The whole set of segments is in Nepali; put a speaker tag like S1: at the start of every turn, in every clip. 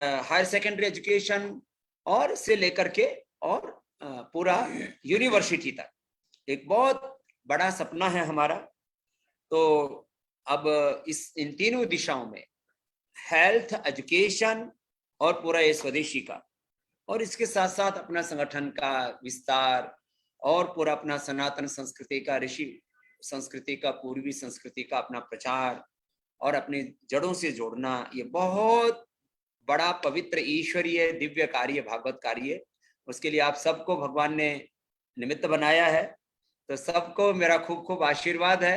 S1: हायर सेकेंडरी एजुकेशन और से लेकर के और पूरा यूनिवर्सिटी तक एक बहुत बड़ा सपना है हमारा। तो अब इन तीनों दिशाओं में हेल्थ, एजुकेशन और पूरा ये स्वदेशी का, और इसके साथ साथ अपना संगठन का विस्तार और पूरा अपना सनातन संस्कृति का, ऋषि संस्कृति का, पूर्वी संस्कृति का अपना प्रचार और अपनी जड़ों से जोड़ना, ये बहुत बड़ा पवित्र ईश्वरीय दिव्य कार्य, भागवत कार्य। उसके लिए आप सबको भगवान ने निमित्त बनाया है। तो सबको मेरा खूब खूब आशीर्वाद है।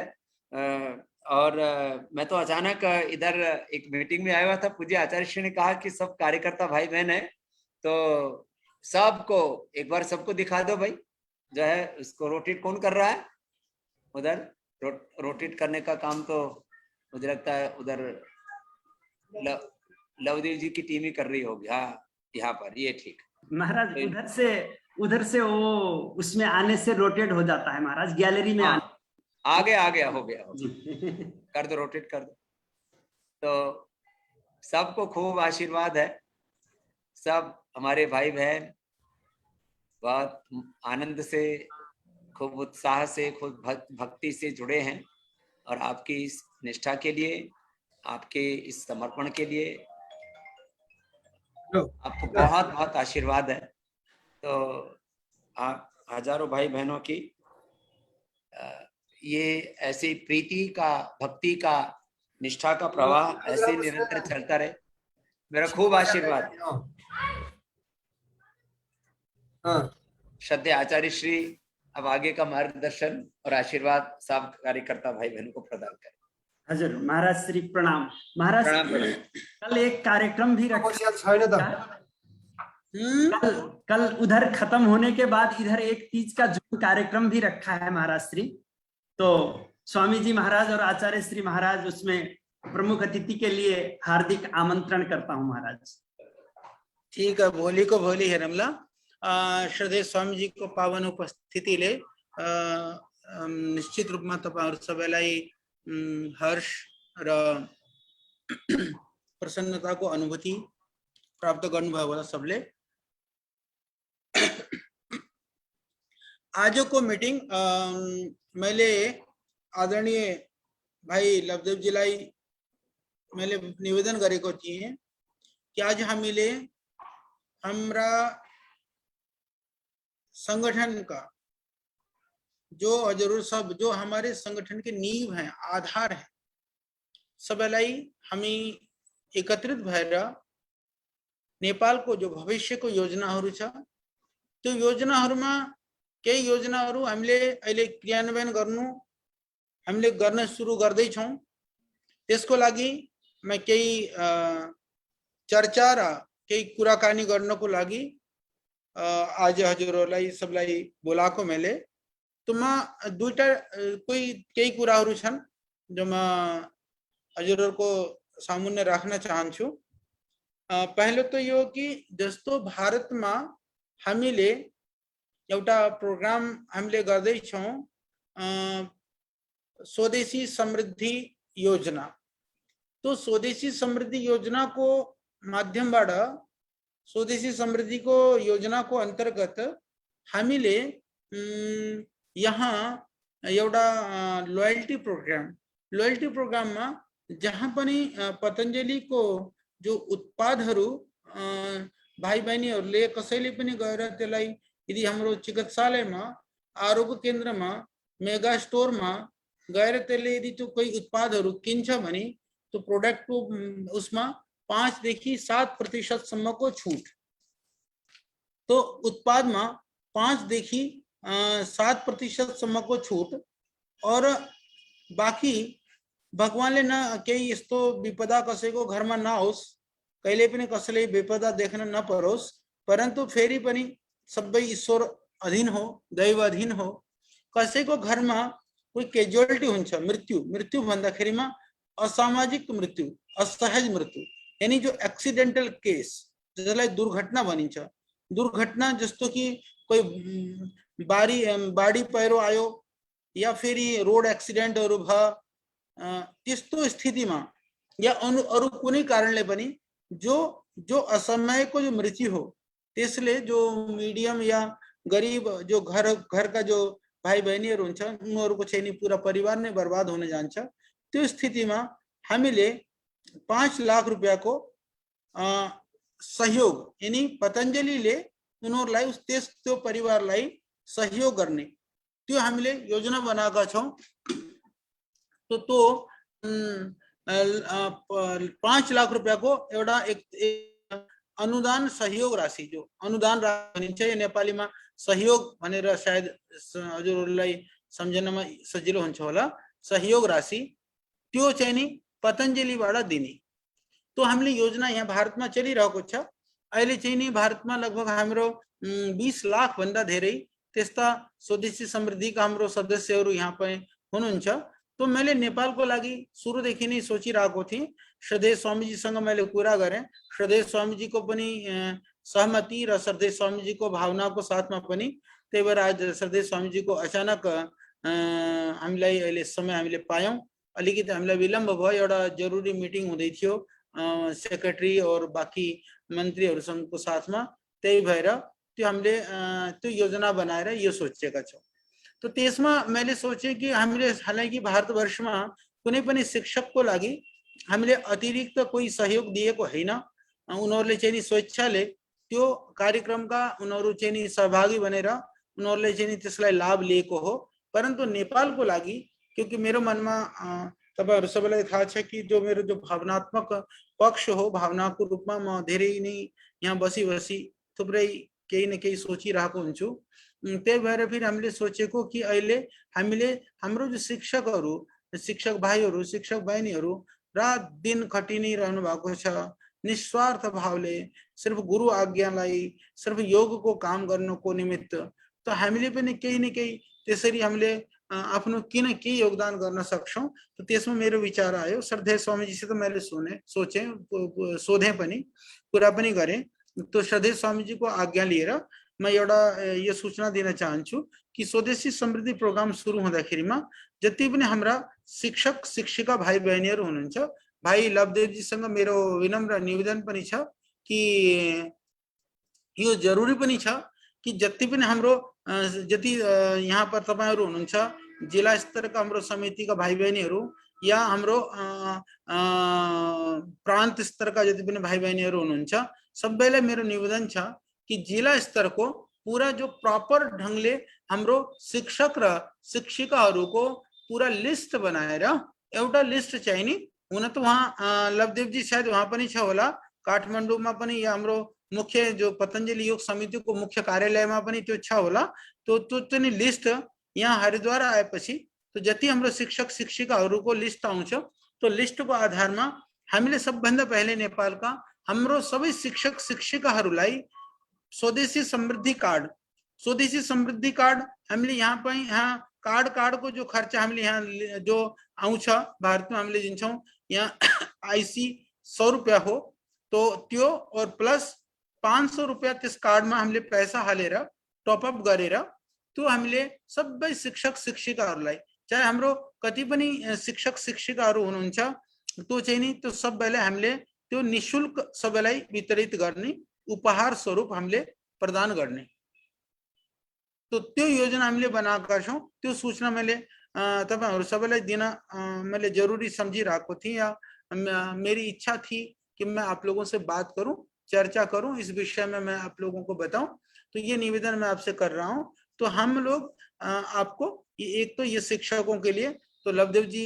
S1: और मैं तो अचानक इधर एक मीटिंग में आया हुआ था, पूज्य आचार्य श्री ने कहा कि सब कार्यकर्ता भाई बहन है, तो सबको एक बार सबको दिखा दो भाई। जो है उसको रोटेट कौन कर रहा है उधर? रोटेट करने का काम तो मुझे लगता है उधर लवदेव जी की टीम ही कर रही होगी। हाँ, यहाँ पर ये ठीक
S2: महाराज। उधर से वो उसमें आने से रोटेट हो जाता है महाराज, गैलरी में।
S1: आ गया हो गया कर दो, रोटेट कर दो। तो सबको खूब आशीर्वाद है। सब हमारे भाई बहन बहुत आनंद से, खूब उत्साह से, खूब भक्ति से जुड़े हैं, और आपकी इस निष्ठा के लिए, आपके इस समर्पण के लिए आपको बहुत बहुत आशीर्वाद है। तो आप हजारों भाई बहनों की ये ऐसी प्रीति का, भक्ति का, निष्ठा का प्रवाह ऐसे निरंतर चलता रहे, मेरा खूब आशीर्वाद। श्रद्धेय आचार्य श्री अब आगे का मार्गदर्शन और आशीर्वाद सब कार्यकर्ता भाई बहनों को प्रदान करें।
S2: हजर महाराज श्री प्रणाम। महाराज कल एक कार्यक्रम भी रखा, कल उधर खत्म होने के बाद इधर एक तीज का जो कार्यक्रम भी रखा है महाराज श्री। तो स्वामी जी महाराज और आचार्य श्री महाराज उसमें प्रमुख अतिथि के लिए हार्दिक आमंत्रण करता हूं महाराज।
S3: ठीक है, भोली को भोली है रमला। श्रद्धेय स्वामी जी को पावन उपस्थिति ले निश्चित रूप में तपाईहरु सबैलाई हर्ष र प्रसन्नता को अनुभूति प्राप्त गर्नुभयो होला सबले। आज को मीटिंग मैले आदरणीय भाई लवदेव जीलाई मैले निवेदन गरेको थिएँ कि आज हामीले हाम्रा संगठन का जो हजुरहरु सब, जो हमारे संगठन के नींव हैं, आधार है, सबैलाई हामी एकत्रित भएर नेपालको जो भविष्यको योजनाहरू छ त्यो योजनाहरूमा केही योजनाहरू हामीले अहिले क्रियान्वयन गर्न सुरु गर्दै छौं। त्यसको लागि म केही चर्चा र केही कुराकानी गर्नको लागि आज हजुरहरुलाई सबलाई बोलाको मैले। तो म दुईटा केही कुराहरू छन् जो म हजुरहरुको सामुन्ने राख्न चाहन्छु। पहले तो यो कि जस्तो भारतमा हामीले एउटा प्रोग्राम हामीले गर्दै छौं, स्वदेशी समृद्धि योजना। तो स्वदेशी समृद्धि योजना को माध्यमबाट, स्वदेशी समृद्धि को योजना को अंतर्गत हामीले यहाँ एउटा लॉयल्टी प्रोग्राम में जहाँ पनि पतंजलि को जो उत्पादहरू भाई बहिनीहरूले कसैले पनि गएर त्यसलाई यदि हाम्रो चिकित्सालयमा, आरोग्य केन्द्रमा, मेगा स्टोरमा गएर त्यसले यदि त्यो कोही उत्पादहरू किन्छ भने तो प्रोडक्ट को उसमा 5 देखि 7% सम्मको छूट। तो उत्पाद में 5 देखि 7% सम्मको छूट। और बाकी भगवानले न केही यस्तो विपदा कसैको घरमा नहोस्, कहिले पनि कसैले विपदा देख्न नपरोस्, परन्तु फेरि पनि सबै ईश्वर अधीन हो, दैव अधीन हो। कसैको घरमा कोही कैजुअलिटी हुन्छ, मृत्यु भन्दाखेरिमा असामाजिक मृत्यु, असहज मृत्यु, यानी जो एक्सीडेंटल केस, जसलाई दुर्घटना भनिन्छ। दुर्घटना जस्तो कि कोही बाढी पहिरो आयो या फेरि रोड एक्सिडेन्टहरु भयो, त्यस्तो स्थितिमा या अरु कुनै कारणले पनि जो जो असमयको जो मृत्यु हो त्यसले जो मिडियम या गरीब जो घर का जो भाइ बहिनीहरु हुन्छ उनीहरुको चाहिँ नि पूरा परिवार नै बर्बाद हुन जान्छ। त्यो स्थितिमा हामीले 5 लाख रुपैयाँको सहयोग यानी पतञ्जलिले उनीहरुलाई त्यो परिवारलाई सहयोग गर्ने त्यो हामीले योजना बनाएका छौं। तो 5 लाख रुपैयाँको एउटा एक अनुदान सहयोग राशि जो अनुदान भनिन्छ यो नेपालीमा सहयोग भनेर सायद हजुरहरुलाई सम्झनमा सजिलो हुन्छ होला। सहयोग राशि त्यो चाहिँ नि पतञ्जलिबाट दिने तो हामीले योजना यहाँ भारतमा चलिरहेको छ। अहिले चाहिँ नि भारतमा लगभग हाम्रो 20 लाख भन्दा धेरै त्यस्ता स्वदेशी समृद्धिका हाम्रो सदस्यहरू यहाँ पनि हुनुहुन्छ। तो मैले नेपालको लागि सुरुदेखि नै सोचिरहेको थिएँ। श्रद्धेय स्वामीजीसँग मैले कुरा गरेँ। श्रद्धेय स्वामीजीको पनि सहमति र श्रद्धेय स्वामीजीको भावनाको साथमा पनि त्यही भएर आज श्रद्धेय स्वामीजीको अचानक हामीलाई अहिले समय हामीले पायौं। अलिकति हामीलाई विलम्ब भयो, एउटा जरुरी मिटिङ हुँदै थियो सेक्रेटरी और बाकी मन्त्रीहरुसँगको साथमा। त्यही भएर त्यो हामीले त्यो योजना बनाएर यो सोचेका छौं। तो त्यसमा मैले सोचे कि हामीले हालांकि भारतवर्षमा कुनै पनि शिक्षकको लागि हामीले अतिरिक्त कोही सहयोग दिएको हैन। उनीहरुले चाहिँ नि स्वेच्छाले त्यो कार्यक्रमका उनीहरु चाहिँ नि सहभागी बनेर उनीहरुले चाहिँ नि त्यसलाई लाभ लिएको हो। परन्तु नेपालको लागि क्योंकि मेरो मनमा तपाईहरु सबैलाई थाहा छ कि जो मेरो जो भावनात्मक पक्ष हो, भावनाको रूपमा म धेरै नै यहाँ बसी बसी थुप्रै केही न केही सोचिरहेको हुन्छु। त्यही भएर फिर हामीले सोचेको कि अहिले हामीले हाम्रो जो शिक्षकहरू, शिक्षक भाइहरू, शिक्षक बहिनीहरू रात दिन खटि नै रहनु भएको छ। निस्वार्थ भावले सिर्फ गुरु आज्ञालाई, सिर्फ योगको काम गर्नको निमित्त। तो हामीले पनि केही न केही त्यसरी हामीले आफ्नो किन के योगदान गर्न सक्छौं। तो त्यसमा मेरो विचार आयो। श्रद्धेय स्वामीजीसित मैले सोधे पनि, कुरा पनि गरे। तो श्रद्धेय स्वामीजीको आज्ञा लिएर म एउटा यो सूचना दिन चाहन्छु कि स्वदेशी समृद्धि प्रोग्राम सुरु हुँदाखेरिमा जति पनि हाम्रा शिक्षक शिक्षिका भाइ बहिनीहरु हुनुहुन्छ, भाइ लवदेवजीसँग मेरो विनम्र निवेदन पनि छ कि यो जरुरी पनि छ कि जति पनि हाम्रो जति यहाँ पर तपाईहरु हुनुहुन्छ जिल्ला स्तरका हाम्रो समितिका भाइ बहिनीहरु या हाम्रो प्रान्त स्तरका जति पनि भाइ बहिनीहरु हुनुहुन्छ, सबैलाई मेरो निवेदन छ कि जिल्ला स्तरको पूरा जो प्रपर ढंगले हाम्रो शिक्षक र शिक्षिकाहरूको पूरा लिस्ट बनाएर एउटा लिस्ट चाहिँ नि हुन त वहाँ लवदेवजी सायद वहाँ पनि छ होला, काठमाडौँमा पनि या हाम्रो मुख्य जो पतञ्जलि योग समितिको मुख्य कार्यालयमा पनि त्यो छ होला। त्यो नि लिस्ट यहाँ हरिद्वार आएपछि तो जति हाम्रो शिक्षक शिक्षिकाहरूको लिस्ट आउँछ तो लिस्टको आधारमा हामीले सबभन्दा पहिले नेपालका हाम्रो सबै शिक्षक शिक्षिकाहरूलाई स्वदेशी समृद्धि कार्ड हामीले यहाँ पनि यहाँ कार्ड को जो खर्च हामीले यहाँ जो आउँछ भारतमा हामीले दिन्छौं। यहाँ आईसी 100 रुपैयाँ हो तो त्यो और प्लस 500 रुपैयाँ त्यस कार्डमा हामीले पैसा हालेर टपअप गरेर त्यो हामीले सबै शिक्षक शिक्षिकाहरूलाई चाहे हाम्रो कति पनि शिक्षक शिक्षिकाहरू हुनुहुन्छ त्यो चाहिँ नि त्यो सबैलाई हामीले त्यो निशुल्क सबैलाई वितरित गर्ने, उपहार स्वरूप हामीले प्रदान गर्ने। तो त्यो योजना हामीले बनाएका छौं। त्यो सूचना मैले तपाईहरु सबैलाई दिन मैले जरुरी समझिरहेको थिएँ या मेरी इच्छा थी कि मैं आप लोगों से बात करूं, चर्चा करूं, इस विषय में मैं आप लोगों को बताऊं। तो ये निवेदन मैं आपसे कर रहा हूं। तो हम लोग आपको एक तो ये शिक्षकों के लिए तो लवदेव जी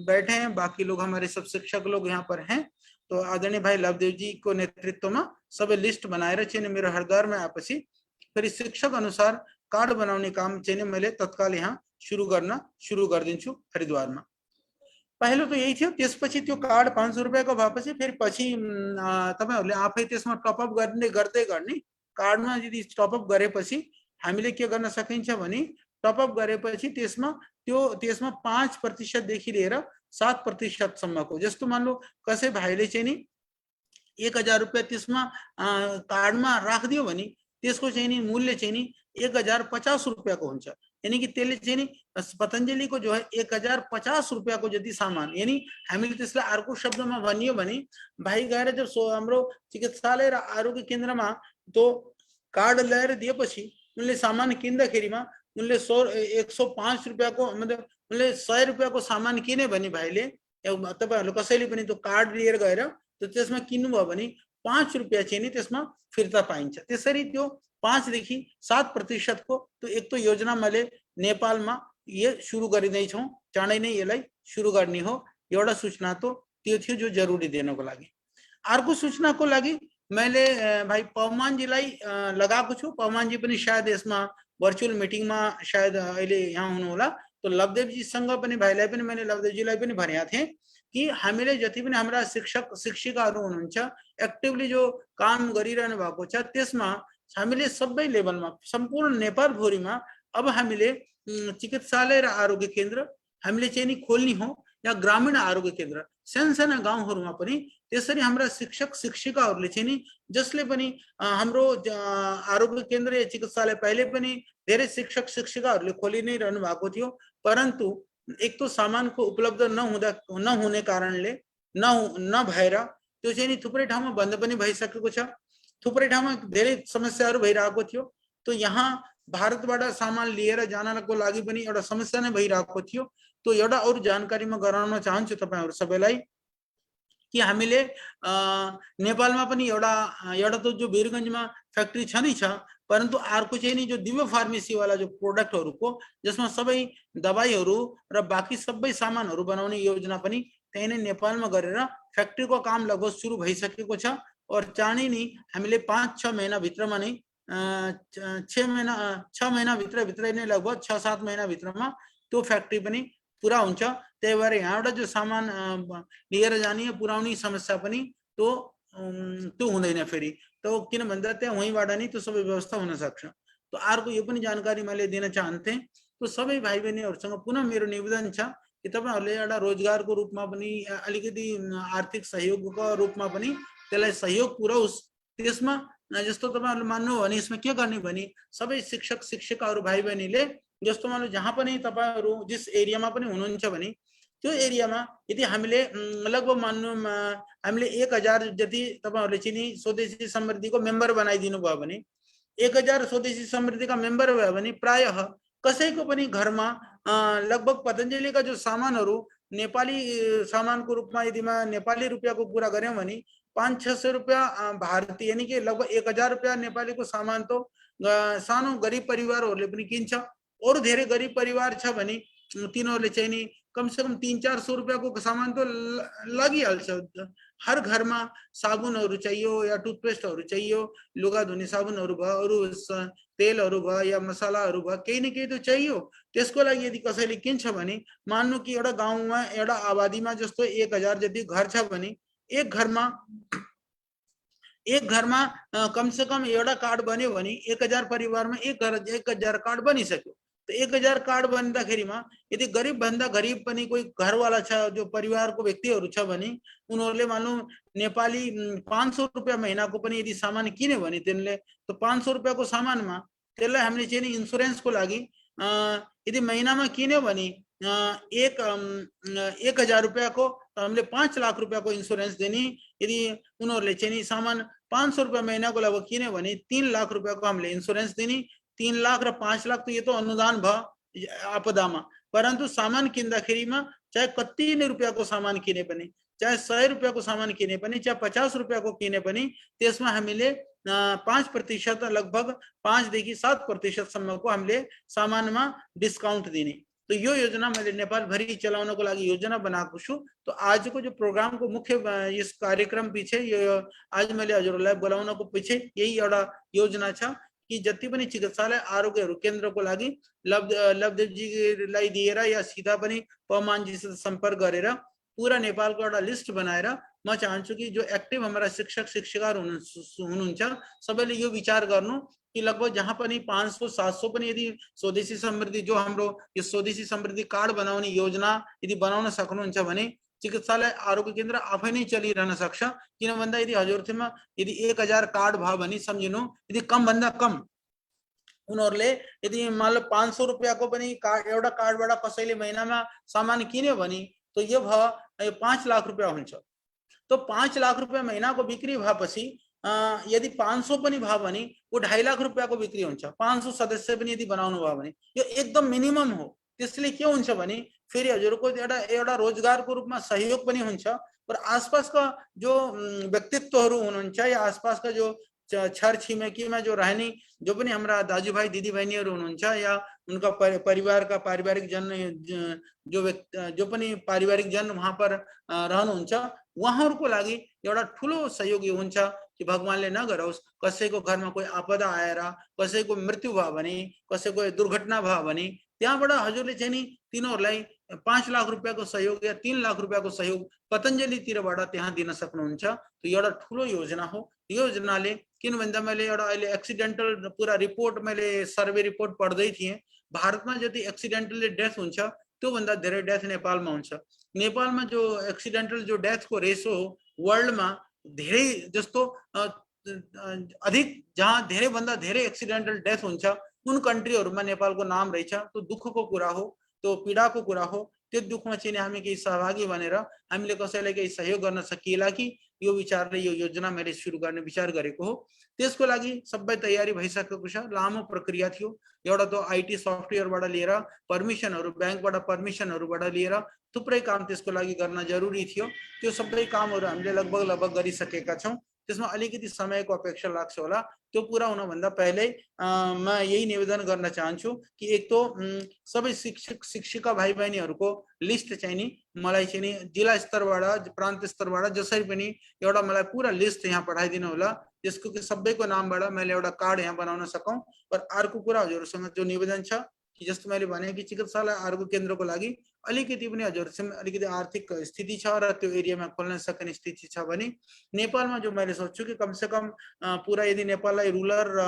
S3: बैठे हैं, बाकी लोग हमारे सब शिक्षक लोग यहाँ पर हैं। तो आदरणीय भाई लवदेव जी को नेतृत्व में सब लिस्ट बनाएर चाहिँ मेरो हरिद्वार में आएपछि फेरि शिक्षक अनुसार कार्ड बनाउने काम चाहिँ मैले तत्काल यहाँ सुरु गरिदिन्छु हरिद्वारमा। पहिलो त यही थियो। त्यसपछि त्यो कार्ड 500 रुपैयाँको भएपछि फेरि पछि तपाईहरुले आफै त्यसमा टपअप गर्दै गर्ने। कार्डमा यदि टपअप गरेपछि हामीले के गर्न सकिन्छ भने टपअप गरेपछि त्यसमा 5% देखि लिएर 7% सम्मको, जस्तो मान लो कसै भाइले चाहिँ नि 1000 रुपैयाँ त्यसमा कार्डमा राखिदियो भने त्यसको चाहिँ नि मूल्य चाहिँ नि 1050 रुपैयाँको हुन्छ। यानी कि त्यसले चाहिँ नि पतञ्जलिको जो है 1050 रुपैयाँको जति सामान, यानी हामीले त्यसलाई अर्को शब्दमा भनियो भने भाइ गएर जब हाम्रो चिकित्सालय र आरोग्य केन्द्रमा त्यो कार्ड ल्याएर दिएपछि उनले सामान किन्दाखेरिमा उनले 105 रुपैयाँको मतलब उनले 100 रुपैयाँको सामान किने भने भाइले तपाईहरुले कसैले पनि त्यो कार्ड लिएर गएर त्यो त्यसमा किन्नुभयो भने 5 रुपैयाँ चाहिँ नि त्यसमा फिर्ता पाइन्छ। त्यसरी त्यो 5 देखि 7% को तो एक तो योजना मैले नेपालमा ये सुरु गरिँदैछौं, चाँडै नै यसलाई सुरु गर्ने हो। एउटा सूचना तो त्यो थियो जो जरुरी दिनको लागि। अर्को सूचनाको लागि मैले भाइ पवमानजीलाई लगाएको छु। पवमानजी पनि सायद यसमा भर्चुअल मिटिङमा सायद अहिले यहाँ हुनुहुन्छ। तो लवदेवजीसँग पनि भाइलाई पनि मैले लवदेवजीलाई पनि भनेको थिएँ कि हामीले जति पनि हाम्रा शिक्षक शिक्षिकाहरू हुनुहुन्छ एक्टिभली जो काम गरिरहनु भएको छ त्यसमा हामीले सबै लेभलमा सम्पूर्ण नेपाल भरिमा अब हामीले चिकित्सालय र आरोग्य केन्द्र हामीले चाहिँ नि खोल्ने हो या ग्रामीण आरोग्य केन्द्र सानसाना गाउँहरुमा पनि त्यसरी हाम्रा शिक्षक शिक्षिकाहरूले चाहिँ नि जसले पनि हाम्रो आरोग्य केन्द्र या चिकित्सालय पहिले पनि धेरै शिक्षक शिक्षिकाहरूले खोलि नै रहनु भएको थियो, परन्तु एक तो सामानको उपलब्ध नहुने कारणले नभएर त्यो चाहिँ नि थुप्रै ठाउँमा बन्द पनि भइसकेको छ। थुप्रै ठाउँमा धेरै समस्याहरू भइरहेको थियो। तो यहाँ भारतबाट सामान लिएर जानको लागि पनि एउटा समस्या नै भइरहेको थियो। तो एउटा अरु जानकारी म गराउन चाहन्छु तपाईहरु सबैलाई कि हामीले नेपालमा पनि एउटा तो जो वीरगञ्जमा फ्याक्ट्री छ नै छ, परन्तु अर्को चाहिँ नि जो दिव्य फार्मेसी वाला जो प्रोडक्टहरुको जसमा सबै दबाईहरु र बाकी सबै सामानहरु बनाउने योजना पनि त्यही नै नेपालमा गरेर फ्याक्ट्रीको काम लगभग सुरु भइसकेको छ। और चाँडै नै हामीले 5-6 महिना भित्रमा नै 6 महिना भित्रै नै लगभग 6-7 महिना भित्रमा त्यो फ्याक्ट्री पनि पूरा हुन्छ। त्यही भएर यहाँबाट जो सामान लिएर जाने पुर्याउने समस्या पनि त्यो हुँदैन फेरि। तो किन भन्दा त्यहाँ वहीँबाट नै त्यो सबै व्यवस्था हुन सक्छ। तो अर्को यो पनि जानकारी मैले दिन चाहन्थे। तो सबै भाइ बहिनीहरुसँग पुनः मेरो निवेदन छ कि तपाईहरुले एउटा रोजगारको रूपमा पनि अलिकति आर्थिक सहयोगको रूपमा पनि त्यसलाई सहयोग पुर्याओस्। त्यसमा जस्तो तपाईहरुले मान्नु हो भने यसमा के गर्ने भने सबै शिक्षक शिक्षिकाहरू भाइ बहिनीले जस्तो मान्नु जहाँ पनि तपाईहरु जिस एरियामा पनि हुनुहुन्छ भने त्यो एरियामा यदि हामीले लगभग मान्नु हामीले 1000 जति तपाईहरुले चाहिँ स्वदेशी समृद्धिको मेम्बर बनाइदिनु भयो भने 1000 स्वदेशी समृद्धिका मेम्बर भयो भने प्रायः कसैको पनि घरमा लगभग पतञ्जलिका जो सामानहरु नेपाली सामानको रूपमा यदि नेपाली रुपैयाँको कुरा गर्यौं भने 500-600 रुपैयाँ भारतीय यानी कि लगभग 1000 रुपैयाँ नेपालीको सामान तो सानो गरिब परिवारहरुले पनि किन्छ। और धेरै गरिब परिवार छ भने तिनीहरुले चाहिँ नि कम से कम 300-400 रुपैयाँको सामान तो लगिहाल्छ। हर घरमा साबुनहरु चाहियो या टुथपेस्टहरु चाहियो, लुगा धुने साबुनहरु भयो, अरु तेलहरु भयो या मसलाहरु भयो, केही न केही तो चाहियो। त्यसको लागि यदि कसैले किन्छ भने मान्नु कि एउटा गाउँमा एउटा आबादीमा जस्तो 1000 जति घर छ भने एक घरमा कम से कम एउटा कार्ड बन्यो भने 1000 परिवारमा 1000 कार्ड बनिसक्यो। तो 1000 कार्ड बन्दाखेरिमा यदि गरिब भन्दा गरिब पनि कोही घरवाला छ जो परिवारको व्यक्तिहरु छ भने उनीहरुले मान्नु नेपाली 500 रुपैयाँ महिनाको पनि यदि सामान किन्यो भने तिनले तो 500 रुपैयाँको सामानमा त्यसलाई हामीले चाहिँ नि इन्स्योरेन्सको लागि यदि महिनामा किन्यो भने 1000 रुपैयाँको हामीले 5 लाख रुपैयाँको इन्स्योरेन्स दिने। यदि उनीहरुले चाहिँ नि सामान 500 रुपैयाँ महिनाको लगभग किन्यो भने 3 लाख रुपैयाँको हामीले इन्स्योरेन्स दिने। 3 लाख र 5 लाख तो ये तो अनुदान भयो आपदामा, परन्तु सामान किन्दाखेरिमा चाहे कति नै रुपैयाँको सामान किने पनि, चाहे 100 रुपैयाँको सामान किने पनि, चाहे 50 रुपैयाँको किने पनि त्यसमा हामीले 5% लगभग 5 देखि 7% सम्मको हामीले सामानमा डिस्काउन्ट दिने। तो यो योजना मैले नेपाल भरि चलाउनको लागि योजना बनाएको छु। तो आजको जो प्रोग्रामको मुख्य यस कार्यक्रम पछि यो आज मैले हजुरलाई बोलाउनको पछि यही एउटा योजना छ कि जति पनि चिकित्सालय आरोग्यहरु केन्द्रको लागि लवदेवजीलाई दिएर या सिधा पनि पवमानजीसित सम्पर्क गरेर पूरा नेपालको एउटा लिस्ट बनाएर म चाहन्छु कि जो एक्टिभ हाम्रा शिक्षक शिक्षिकाहरू हुनुहुन्छ सबैले यो विचार गर्नु कि लगभग जहाँ पनि 500-700 पनि यदि स्वदेशी समृद्धि जो हाम्रो यो स्वदेशी समृद्धि कार्ड बनाउने योजना यदि बनाउन सक्नुहुन्छ भने चिकित्सालय आरोग्य केन्द्र आफै नै चलिरहन सक्छ। किन भन्दा यदि हजुरथमा यदि 1000 कार्ड भयो भने सम्झिनु यदि कम भन्दा कम उनीहरूले यदि मान लो 500 रुपियाँको पनि एउटा कार्डबाट कसैले महिनामा सामान किन्यो भने तो यो भयो 5 लाख रुपियाँ हुन्छ। तो 5 लाख रुपियाँ महीनाको बिक्री भएपछि यदि 500 पनि भयो भने वो 2.5 लाख रुपियाँको बिक्री हुन्छ। 500 सदस्य पनि यदि बनाउनु भयो भने यो एकदम मिनिमम हो। त्यसले के हुन्छ भने फेरि हजुरको एउटा रोजगारको रूपमा सहयोग पनि हुन्छ और आसपासका जो व्यक्तित्वहरू हुनुहुन्छ या आसपासका जो छर छिमेकीमा जो रहने जो पनि हाम्रा दाजुभाइ दिदीबहिनीहरू हुनुहुन्छ या उनका परिवारका पारिवारिक जन जो पनि पारिवारिक जन वहाँ पर रहनुहुन्छ उहाँहरूको लागि एउटा ठुलो सहयोग हुन्छ कि भगवानले नगरोस् कसैको घरमा कोही आपदा आएर कसैको मृत्यु भयो भने कसैको दुर्घटना भयो भने त्यहाँबाट हजुरले चाहिँ नि तिनीहरूलाई 5 लाख रुपियाँको सहयोग या 3 लाख रुपियाँको सहयोग पतञ्जलितिरबाट त्यहाँ दिन सक्नुहुन्छ। तो एउटा ठुलो योजना हो। यो योजनाले किन भन्दा मैले एउटा अहिले एक्सिडेन्टल पूरा रिपोर्ट मैले सर्वे रिपोर्ट पढ्दै थिएँ। भारतमा जति एक्सिडेन्टल डेथ हुन्छ त्यो भन्दा धेरै डेथ नेपालमा हुन्छ। नेपालमा जो एक्सिडेन्टल जो डेथको रेसो वर्ल्डमा धेरै जस्तो अधिक जहाँ धेरै भन्दा धेरै एक्सिडेन्टल डेथ हुन्छ उन कन्ट्रीहरुमा नेपालको नाम रहेछ। तो दुःखको कुरा हो, तो पीडाको कुरा हो। त्यो दुःखमा चाहिँ हामी केही सहभागी बनेर हामीले कसैलाई केही सहयोग गर्न सकिएला कि यो विचारले यो योजना मैले सुरु गर्ने विचार गरेको हो। त्यसको लागि सबै तयारी भइसकेको छ। लामो प्रक्रिया थियो। एउटा त आईटी सफ्टवेयरबाट लिएर परमिशनहरु बैंकबाट परमिशनहरुबाट लिएर थुप्रै काम त्यसको लागि गर्न जरुरी थियो। त्यो सबै कामहरु हामीले लगभग गरिसकेका छौं। त्यसमा अलिकति समयको अपेक्षा लाग्छ होला। त्यो पूरा हुन भन्दा पहिले म यही निवेदन गर्न चाहन्छु कि एक तो सबै शिक्षक शिक्षिका भाइ बहिनीहरुको लिस्ट चाहिँ नि मलाई चाहिँ नि जिल्ला स्तरबाट प्रान्त स्तरबाट जसरी पनि एउटा मलाई पूरा लिस्ट यहाँ पठाइदिनु होला। त्यसको कि सबैको नामबाट मैले एउटा कार्ड यहाँ बनाउन सकौं। और अर्को कुरा हजुरसँग जो निवेदन छ कि जस्तो मैले भने कि चिकित्सालय आरोग्य केन्द्रको लागि अलिकति पनि हजुरसँग अलिकति आर्थिक स्थिति छ र त्यो एरियामा खोल्न सक्ने स्थिति छ भने नेपालमा जो मैले सोच्छु कि कम से कम पूरा यदि नेपाललाई रुरल र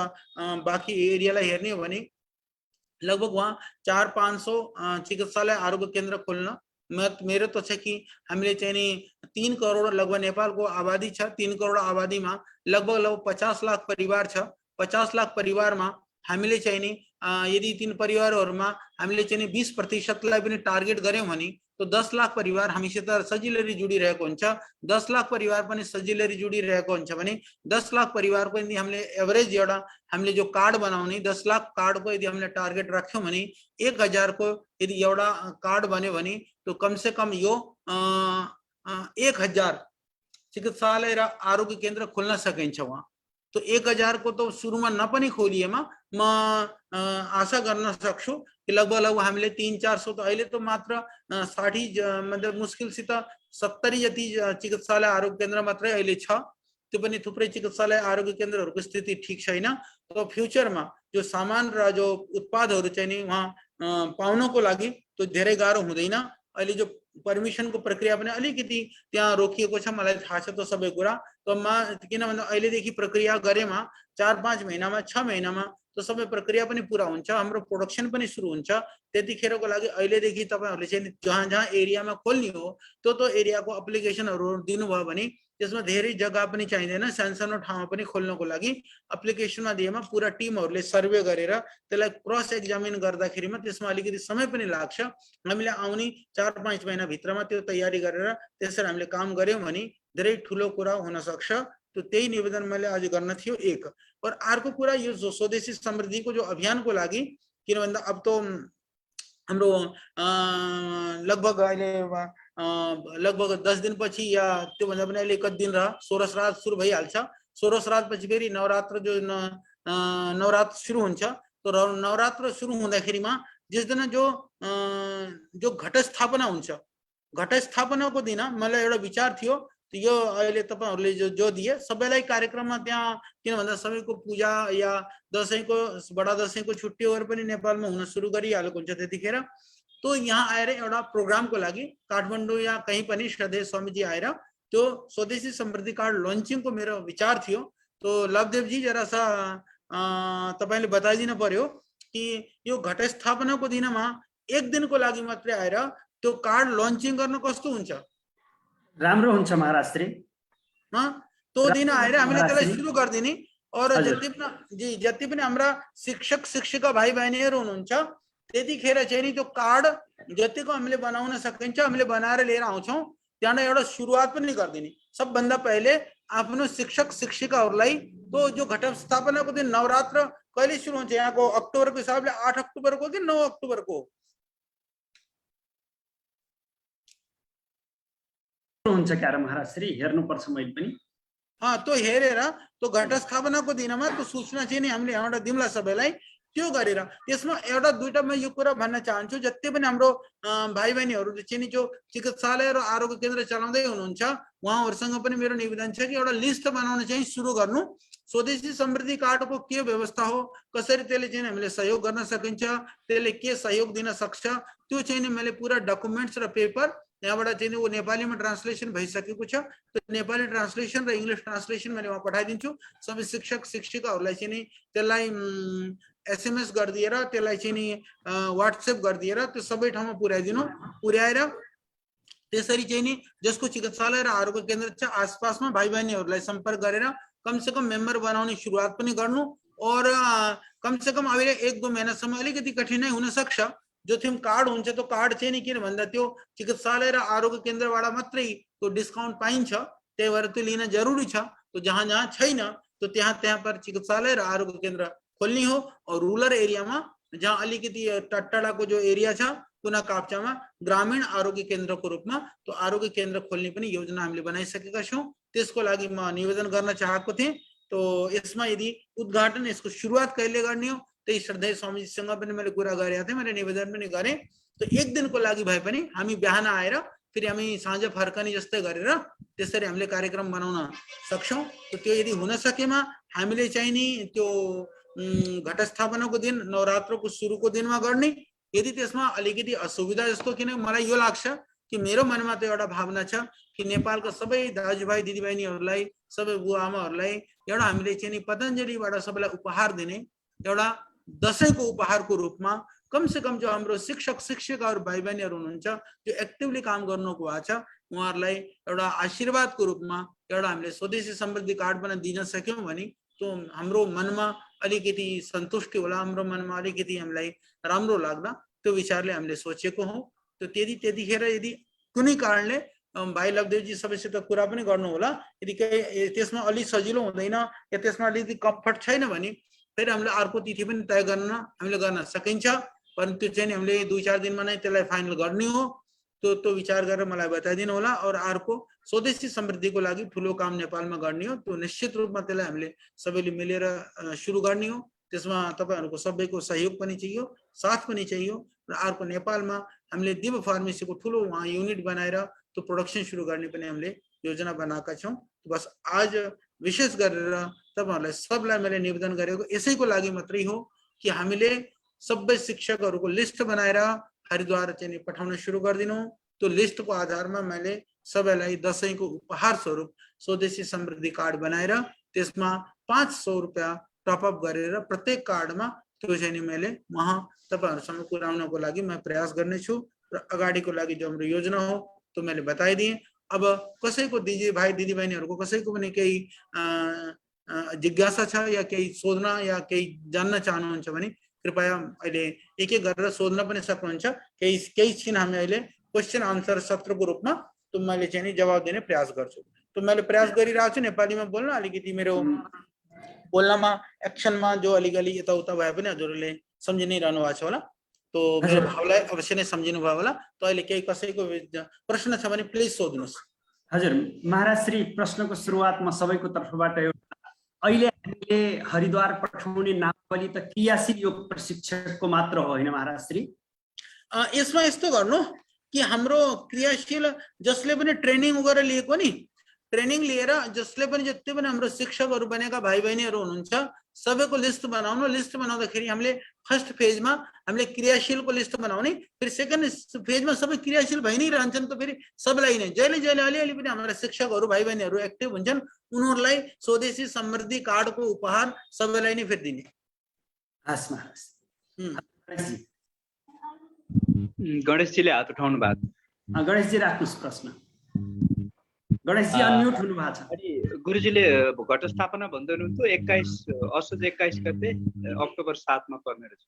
S3: बाकी एरियालाई हेर्ने हो भने लगभग वहाँ 400-500 चिकित्सालय आरोग्य केन्द्र खोल्न मेरो तो छ कि हामीले चाहिँ नि 3 करोड लगभग नेपालको आबादी छ। 3 करोड आबादीमा लगभग 50 लाख परिवार छ। 50 लाख परिवारमा हामीले चाहिँ नि यदि 3 परिवारहरुमा हामीले चाहिँ नि 20% लाई पनि टार्गेट गर्यौं भने तो 10 लाख परिवार हामीसित सजिलै जुडिरहेको हुन्छ। 10 लाख परिवार पनि सजिलै जुडिरहेको हुन्छ भने 10 लाख परिवारको यदि हामीले एभरेज एउटा हामीले जो कार्ड बनाउने 10 लाख कार्डको यदि हामीले टार्गेट राख्यौं भने 1000 को यदि एउटा कार्ड बन्यो भने तो कम से कम यो 1000 चिकित्सालय र आरोग्य केन्द्र खोल्न सकिन्छ वहाँ। तो 1000 को तो सुरुमा नपनि खोलिएमा म आशा गर्न सक्छु कि लगभग हामीले 300-400 तो अहिले तो मात्र 60 मतलब मुस्किलसित 70 जति चिकित्सालय आरोग्य केन्द्र मात्रै अहिले छ। त्यो पनि थुप्रै चिकित्सालय आरोग्य केन्द्रहरुको स्थिति ठीक छैन। तो फ्युचरमा जो सामान र जो उत्पादहरु चाहिँ नि वहाँ पाउनको लागि तो धेरै गाह्रो हुँदैन। अहिले जो परमिशन को प्रक्रिया पनि अलिकति त्यहाँ रोकिएको छ। मलाई थाहा छ त सबै कुरा। तो म किन भन्दा अहिलेदेखि प्रक्रिया गरेमा 4-5 महिनामा 6 महिनामा तो सबै प्रक्रिया पनि पूरा हुन्छ। हाम्रो प्रोडक्सन पनि सुरु हुन्छ। त्यतिखेरको लागि अहिलेदेखि तपाईहरुले चाहिँ जहाँ जहाँ एरियामा खोल्ने हो त्यो एरियाको एप्लिकेसनहरु दिनुभयो भने त्यसमा धेरै जग्गा पनि चाहिँदैन। सानसानो ठाउँमा पनि खोल्नको लागि एप्लिकेसनमा दिएमा पूरा टिमहरुले सर्वे गरेर त्यसलाई क्रस एक्जामिन गर्दाखेरिमा त्यसमा अलिकति समय पनि लाग्छ। हामीले आउने 4-5 महिना भित्रमा त्यो तयारी गरेर त्यसरी हामीले काम गर्यौं भने धेरै ठूलो कुरा हुन सक्छ। तो त्यही निवेदन मैले आज गर्न थियो एक। और अर्को कुरा यो जो स्वदेशी समृद्धिको जो अभियानको लागि किन भन्दा अब तो हाम्रो लगभग अहिले लगभग 10 दिन पछि या त्यो भन्दा पनि अहिले 1 दिन रह 16 श्राद्ध सुरु भइहाल्छ। 16 श्राद्ध पछि फेरि नवरात्र जो नवरात्र सुरु हुन्छ। तो नवरात्र सुरु हुँदाखेरिमा जिस दिन जो घट स्थापना हुन्छ घट स्थापनाको दिन मलाई एउटा विचार थियो। तो यो अहिले तपाईहरुले जो दिए सबैलाई कार्यक्रममा त्यहाँ किन भन्दा सबैको पूजा या दशैंको बडा दशैंको छुट्टीहरु पनि नेपालमा हुन सुरु गरिहालेको हुन्छ त्यतिखेर। तो यहाँ आएर एउटा प्रोग्रामको लागि काठमाडौँ या कहीं पनि श्रद्धेय स्वामीजी आएर त्यो स्वदेशी समृद्धि कार्ड लन्चिङको मेरो विचार थियो। तो लवदेव जी जरा सा तपाईले बताइदिन पर्यो कि यो घट स्थापनाको दिनमा 1 दिनको लागि मात्रै आएर त्यो कार्ड लन्चिङ गर्न कस्तो हुन्छ?
S2: राम्रो हुन्छ महाराज श्री।
S3: तो दिन आएर हामीले त्यसलाई सुरु गर्दिने और जति पनि हाम्रा शिक्षक शिक्षिका भाइ बहिनीहरु हुनुहुन्छ त्यतिखेर चाहिँ नि त्यो कार्ड जतिको हामीले बनाउन सकिन्छ हामीले बनाएर लिएर आउँछौं त्यहाँ एउटा सुरुवात पनि गर्दिने सबभन्दा पहिले आफ्नो शिक्षक शिक्षिकाहरूलाई तो जो घट स्थापनाको दिन नवरात्र कहिले सुरु हुन्छ यहाँको अक्टोबरको हिसाबले 8 अक्टोबरको कि 9 अक्टोबरको
S2: हुन्छ क्यारे महाराज श्री हेर्नु पर्छ मैले पनि
S3: तो हेरेर तो घट स्थापनाको दिनमा त्यो सूचना चाहिँ नि हामीले यहाँबाट दिमला सबैलाई त्यो गरेर त्यसमा एउटा दुईटा म यो कुरा भन्न चाहन्छु जति पनि हाम्रो भाइ बहिनीहरु चाहिँ नि जो चिकित्सालय र आरोग्य केन्द्र चलाउँदै हुनुहुन्छ उहाँहरुसँग पनि मेरो निवेदन छ कि एउटा लिस्ट बनाउन चाहिँ सुरु गर्नु स्वदेशी समृद्धि कार्डको के व्यवस्था हो कसरी त्यसले चाहिँ हामीले सहयोग गर्न सकिन्छ त्यसले के सहयोग दिन सक्छ त्यो चाहिँ नि मैले पुरा डकुमेन्ट्स र पेपर यहाँबाट चाहिँ वो नेपालीमा ट्रान्सलेसन भइसकेको छ त्यो नेपाली ट्रान्सलेसन र इंग्लिश ट्रान्सलेसन मैले वहाँ पठाइदिन्छु सबै शिक्षक शिक्षिकाहरूलाई चाहिँ नि त्यसलाई एसएमएस गरिदिएर त्यसलाई चाहिँ नि व्हाट्सएप गरिदिएर त्यो सबै ठाउँमा पुर्याएर त्यसरी चाहिँ नि जसको चिकित्सालय र आरोग्य केन्द्र छ आसपासमा भाइ बहिनीहरूलाई सम्पर्क गरेर कम से कम मेम्बर बनाउने सुरुवात पनि गर्नु और कम से कम अहिले 1-2 महिनासम्म अलिकति कठिनाइ हुन सक्छ जो थिम कार्ड हुन्छ त्यो कार्ड चाहिँ नि किन भन्दा त्यो चिकित्सालय र आरोग्य केन्द्रबाट मात्रै त्यो डिस्काउन्ट पाइन्छ त्यही भएर त्यो लिन जरुरी छ तो जहाँ जहाँ छैन तो त्यहाँ पर चिकित्सालय र आरोग्य केन्द्र खोल्ने हो और रूरल एरियामा जहाँ अलिकति टाढाको जो एरिया छ कुना काप्चामा ग्रामीण आरोग्य केन्द्रको रूपमा तो आरोग्य केन्द्र खोल्ने पनि योजना हामीले बनाइसकेका छौं त्यसको लागि म निवेदन गर्न चाहेको थिएँ तो यसमा यदि उद्घाटन यसको सुरुवात कहिले गर्ने हो त्यही श्रद्धेय स्वामीजीसँग पनि मैले कुरा गरेको थिएँ मैले निवेदन पनि गरेँ तो एक दिनको लागि भए पनि हामी बिहान आएर फेरि हामी साँझ फर्कने जस्तै गरेर त्यसरी हामीले कार्यक्रम बनाउन सक्छौं तो त्यो यदि हुन सकेमा हामीले चाहिँ नि त्यो घट स्थापनाको दिन नवरात्रको सुरुको दिनमा गर्ने यदि त्यसमा अलिकति असुविधा जस्तो किन मलाई यो लाग्छ कि मेरो मनमा त एउटा भावना छ कि नेपालको सबै दाजुभाइ दिदीबहिनीहरूलाई सबै बुवा आमाहरूलाई एउटा हामीले चाहिँ नि पतञ्जलिबाट सबैलाई उपहार दिने एउटा दशैंको उपहारको रूपमा कम से कम जो हाम्रो शिक्षक शिक्षिकाहरू भाइ बहिनीहरू हुनुहुन्छ जो एक्टिभली काम गर्नुको भएको छ उहाँहरूलाई एउटा आशीर्वादको रूपमा एउटा हामीले स्वदेशी समृद्धि कार्ड पनि दिन सक्यौं भने तो हाम्रो मनमा अलिकति सन्तुष्टि होला हाम्रो मनमा अलिकति हामीलाई राम्रो लाग्दा त्यो विचारले हामीले सोचेको हौं तो त्यतिखेर यदि कुनै कारणले भाइ लवदेवजी सबैसित कुरा पनि गर्नु होला यदि त्यसमा अलि सजिलो हुँदैन या त्यसमा अलिकति कम्फर्ट छैन भने फेरि हामीले अर्को तिथि पनि तय गर्न सकिन्छ परन्तु चाहिँ हामीले 2-4 दिनमा नै त्यसलाई फाइनल गर्ने हो तो विचार गरेर मलाई बताइदिनु होला और अर्को स्वदेशी समृद्धिको लागि ठूलो काम नेपालमा गर्ने हो त्यो निश्चित रूपमा त्यसलाई हामीले सबैले मिलेर सुरु गर्ने हो त्यसमा तपाईहरुको सबैको सहयोग पनि चाहियो साथ पनि चाहियो र अर्को नेपालमा हामीले दिव फार्मेसीको ठूलो वहाँ युनिट बनाएर त्यो प्रोडक्सन सुरु गर्ने पनि हामीले योजना बनाएका छौं बस आज विशेष गरेर तपाईहरुलाई सबलाई मैले निवेदन गरेको यसैको लागि मात्रै हो कि हामीले सबै शिक्षकहरुको लिस्ट बनाएर हरिद्वार चाहिँ पठाउन सुरु गर्दिनु त्यो लिस्टको आधारमा मैले सबैलाई दशैंको उपहार स्वरूप स्वदेशी समृद्धि कार्ड बनाएर त्यसमा 500 रुपैयाँ टप अप गरेर प्रत्येक कार्डमा त्यो चाहिँ मैले वहाँ तपाईहरुसँग पुर्याउनको लागि म प्रयास गर्ने छु र अगाडिको लागि जो हाम्रो योजना हो त्यो मैले बताइदिए अब कसैको भाइ दिदीबहिनीहरुको कसैको पनि केही जिज्ञासा छ या केही सोध्न या केही जान्न चाहनुहुन्छ भने कृपया अहिले एक एक गरेर सोध्न पनि सक्नुहुन्छ केही छिन हामी अहिले क्वेशन आन्सर सत्रको रूपमा तो मैले चाहिँ नि जवाब दिने प्रयास गर्छु तो मैले प्रयास गरिरहेको छु नेपालीमा बोल्न अलिकति मेरो बोल्नमा एक्सनमा जो अलिकति यताउता भए पनि हजुरले सम्झि नै रहनु भएको छ होला तो मेरो भावलाई अवश्य नै सम्झिनु भयो होला तो अहिले केही कसैको प्रश्न छ भने प्लिज सोध्नुस्
S2: हजुर महाराज श्री प्रश्नको सुरुवातमा सबैको तर्फबाट अहिले हामीले हरिद्वार पठाउने नामावली त क्रियाशील योग प्रशिक्षकको मात्र हो हैन महाराज श्री
S3: यसमा यस्तो गर्नु कि हाम्रो क्रियाशील जसले पनि ट्रेनिङ गरेर लिएको नि ट्रेनिङ लिएर जसले पनि जति पनि हाम्रो शिक्षकहरु बनेका भाइ बहिनीहरु हुनुहुन्छ सबैको लिस्ट बनाउनु लिस्ट बनाउँदाखेरि हामीले फर्स्ट फेजमा हामीले क्रियाशीलको लिस्ट बनाउने फेरि सेकेन्ड फेजमा सबै क्रियाशील भइ नै रहन्छन् त फेरि सबैलाई नै जहिले अलिअलि पनि हाम्रो शिक्षकहरु भाइ बहिनीहरु एक्टिभ हुन्छन् उनीहरुलाई स्वदेशी समृद्धि कार्डको उपहार सबैलाई नै फेरि दिने
S2: हस् महाराज
S4: गणेशजीले हात उठाउनु भएको
S2: गणेशजी राख्नुस् प्रश्न गणेशजी अनम्युट हुनु भएको छ।
S4: अनि गुरुजीले घटस्थापना भन्दै हुनुहुन्थ्यो 21 असोज 21 गते अक्टोबर 7 मा पर्ने रहेछ।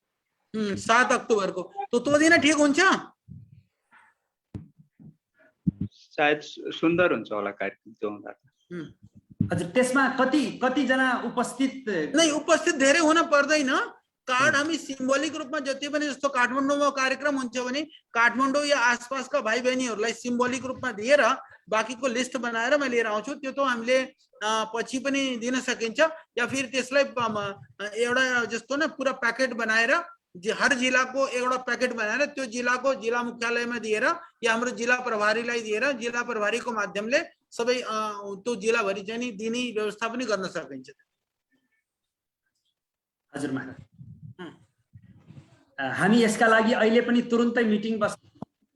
S3: 7 अक्टोबर को तो दिन ठिक हुन्छ?
S4: सायद सुन्दर हुन्छ होला कार्यक्रम त्यो हुँदा।
S2: हजुर, त्यसमा कति जना उपस्थित?
S3: नहीं, उपस्थित धेरै हुन पर्दैन। कार्ड हामी सिम्बोलिक रूपमा जति पनि जस्तो काठमाडौँमा कार्यक्रम हुन्छ भने काठमाडौँ या आसपासका भाइ बहिनीहरूलाई सिम्बोलिक रूपमा दिएर बाँकीको लिस्ट बनाएर म लिएर आउँछु। त्यो त हामीले पछि पनि दिन सकिन्छ, या फिर त्यसलाई एउटा जस्तो न पुरा प्याकेट बनाएर हर जिल्लाको एउटा प्याकेट बनाएर त्यो जिल्लाको जिल्ला मुख्यालयमा दिएर या हाम्रो जिल्ला प्रभारीलाई दिएर जिल्ला प्रभारीको माध्यमले सबै त्यो जिल्लाभरि चाहिँ नि दिने व्यवस्था पनि गर्न सकिन्छ।
S2: हजुर महाराज, हामी यसका लागि अहिले पनि तुरुन्तै मिटिङ बस्छौँ।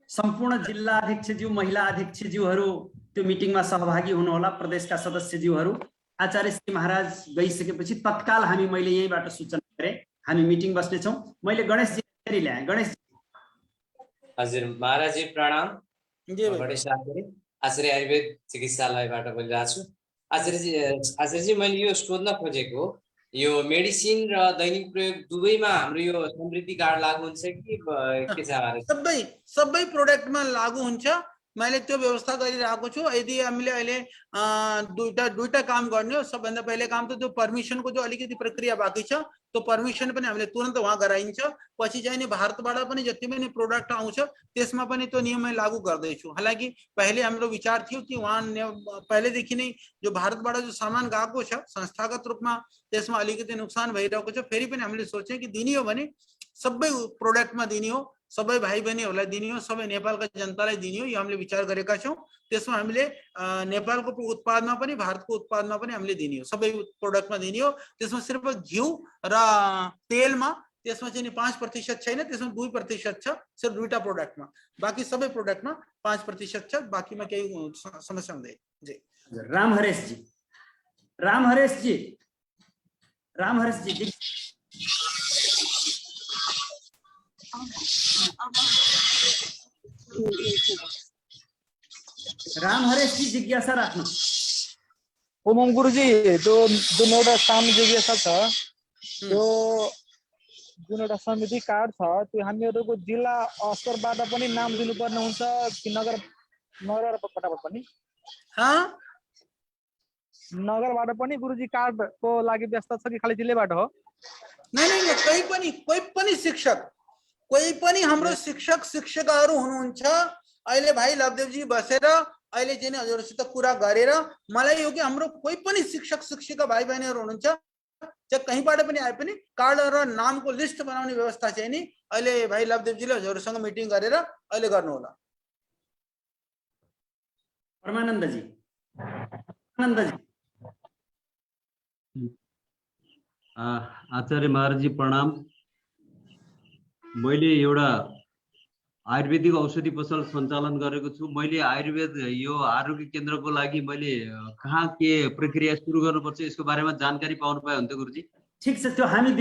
S2: सम्पूर्ण जिल्ला अध्यक्षज्यू, महिला अध्यक्षज्यूहरू त्यो मिटिङमा सहभागी हुनुहोला। प्रदेशका सदस्यज्यूहरू, आचार्य श्री महाराज गइसकेपछि तत्काल मैले यहीँबाट सूचना गरेँ, हामी मिटिङ बस्नेछौँ। मैले गणेशजी फेरि ल्याएँ। गणेश
S5: हजुर महाराजजी प्रणाम। गणेश आचार्य आयुर्वेद चिकित्सालयबाट बोलिरहेको छु। आचार्यजी मैले यो सोध्न खोजेको, यो मेडिसिन र दैनिक प्रयोग दुवैमा हाम्रो यो समृद्धि कार्ड लागू हुन्छ कि के छ महाराज?
S3: सबै प्रोडक्टमा लागू हुन्छ। मैले त्यो व्यवस्था गरिरहेको छु। यदि हामीले अहिले दुईटा काम गर्ने हो। सबभन्दा पहिले काम त त्यो पर्मिसनको जो अलिकति प्रक्रिया बाँकी छ त्यो पर्मिसन पनि हामीले तुरन्त वहाँ गराइन्छ। पछि चाहिँ नि भारतबाट पनि जति पनि प्रोडक्ट आउँछ त्यसमा पनि त्यो नियम मैं लागू गर्दैछु। हालांकि पहिले हाम्रो विचार थियो कि वहाँ पहिलेदेखि नै जो भारतबाट जो सामान गएको छ संस्थागत रूपमा त्यसमा अलिकति नुकसान भइरहेको छ। फेरि पनि हामीले सोचे कि दिने हो भने सबै प्रोडक्टमा दिने हो, सबै भाइ बहिनीहरूलाई दिने हो, सबै नेपालका जनतालाई दिने हो, यो हामीले विचार गरेका छौँ। त्यसमा हामीले नेपालको उत्पादमा पनि भारतको उत्पादमा पनि हामीले दिने हो, सबै प्रोडक्टमा दिने हो। त्यसमा सिर्फ घिउ र तेलमा त्यसमा चाहिँ 5% छैन, त्यसमा 2% छ, सिर्फ दुईटा प्रोडक्टमा। बाँकी सबै प्रोडक्टमा 5% छ, बाँकीमा केही समस्या हुँदैन। जी
S2: राम हरेश जी जिज्ञासा राख्नु।
S6: ओम गुरुजी, त्यो जुन एउटा सानो जिज्ञासा छ, त्यो जुन एउटा समिति कार्ड छ त्यो हामीहरूको जिल्ला स्तरबाट पनि नाम दिनुपर्ने हुन्छ कि नगरबाट पनि? नगरबाट पनि गुरुजी कार्डको लागि व्यस्त छ कि खालि जिल्लाबाट हो?
S3: नहीं, कोही पनि शिक्षक, कोही पनि हाम्रो शिक्षक शिक्षिकाहरू हुनुहुन्छ। अहिले भाइ लवदेवजी बसेर अहिले चाहिँ हजुरसित कुरा गरेर मलाई यो कि हाम्रो कोही पनि शिक्षक शिक्षिका भाइ बहिनीहरू हुनुहुन्छ, चाहे कहीँबाट पनि आए पनि कार्ड र नामको लिस्ट बनाउने व्यवस्था चाहिँ नि अहिले भाइ लवदेवजीले हजुरसँग मिटिङ गरेर अहिले गर्नु होला।
S2: परमानन्दजी
S7: आचार्य महाराजजी प्रणाम। मैले एउटा आयुर्वेदिक औषधि पसल सञ्चालन गरेको छु। मैले आयुर्वेद यो आरोग्य केन्द्रको लागि मैले कहाँ के प्रक्रिया सुरु गर्नुपर्छ यसको बारेमा जानकारी पाउनु पाए हुन्थ्यो गुरुजी?
S2: ठीक छ, त्यो हामी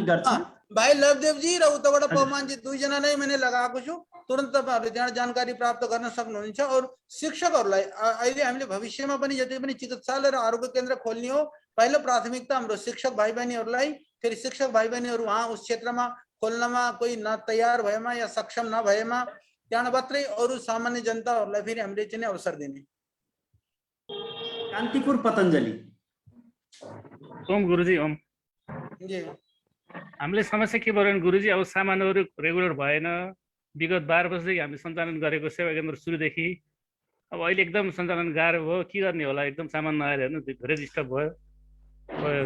S2: गर्छौँ।
S3: भाइ लवदेवजी र उताबाट पवनजी दुईजना नै मैले लगाएको छु। तुरन्त तपाईहरुले त्यहाँ जानकारी प्राप्त गर्न सक्नुहुन्छ। और शिक्षकहरूलाई अहिले हामीले भविष्यमा पनि जति पनि चिकित्सालय र आरोग्य केन्द्र खोल्ने हो, पहिलो प्राथमिकता हाम्रो शिक्षक भाइ बहिनीहरूलाई, फेरि शिक्षक भाइ बहिनीहरू वहाँ उस क्षेत्रमा खोल्नमा कोही न तयार भएमा या सक्षम नभएमा त्यहाँ मात्रै अरू सामान्य जनताहरूलाई फेरि हामीले चाहिँ अवसर दिने।
S2: कान्तिपुर पतञ्जलि।
S8: ओम गुरुजी ओम।
S3: जी
S8: हामीले समस्या के भयो गुरुजी, अब सामानहरू रेगुलर भएन। विगत 12 वर्षदेखि हामीले सञ्चालन गरेको सेवा केन्द्र सुरुदेखि अब अहिले एकदम सञ्चालन गाह्रो भयो। के गर्ने होला, एकदम सामान नआएर हेर्नु धेरै डिस्टर्ब भयो।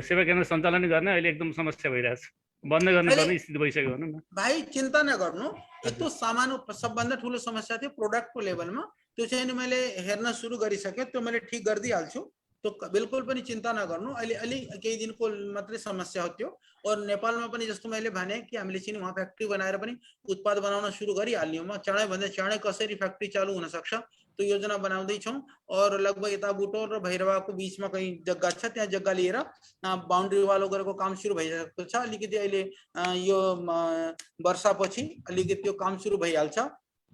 S8: सेवा केन्द्र सञ्चालन गर्ने अहिले एकदम समस्या भइरहेछ, बन्द गर्नुपर्ने स्थिति भइसक्यो भनौँ न।
S3: भाइ चिन्ता नगर्नु, यत्रो सामान सबभन्दा ठुलो समस्या थियो प्रोडक्टको लेभलमा, त्यो चाहिँ मैले हेर्न सुरु गरिसकेँ, त्यो मैले ठिक गरिदिइहाल्छु। तो बिल्कुल पनि चिन्ता नगर्नु। अहिले अलि केही दिनको मात्रै समस्या हो त्यो। और नेपालमा पनि जस्तो मैले भने कि हामीले चाहिँ वहाँ फ्याक्ट्री बनाएर पनि उत्पाद बनाउन सुरु गरिहाल्ने हो। म चाँडै भन्दा चाँडै कसरी फ्याक्ट्री चालू हुन सक्छ त्यो योजना बनाउँदैछौँ। और लगभग यता बुटोल र भैरवाको बिचमा कहीँ जग्गा छ, त्यहाँ जग्गा लिएर बाउन्ड्री वाल गरेको काम सुरु भइसकेको छ। अलिकति अहिले यो वर्षापछि अलिकति त्यो काम सुरु भइहाल्छ।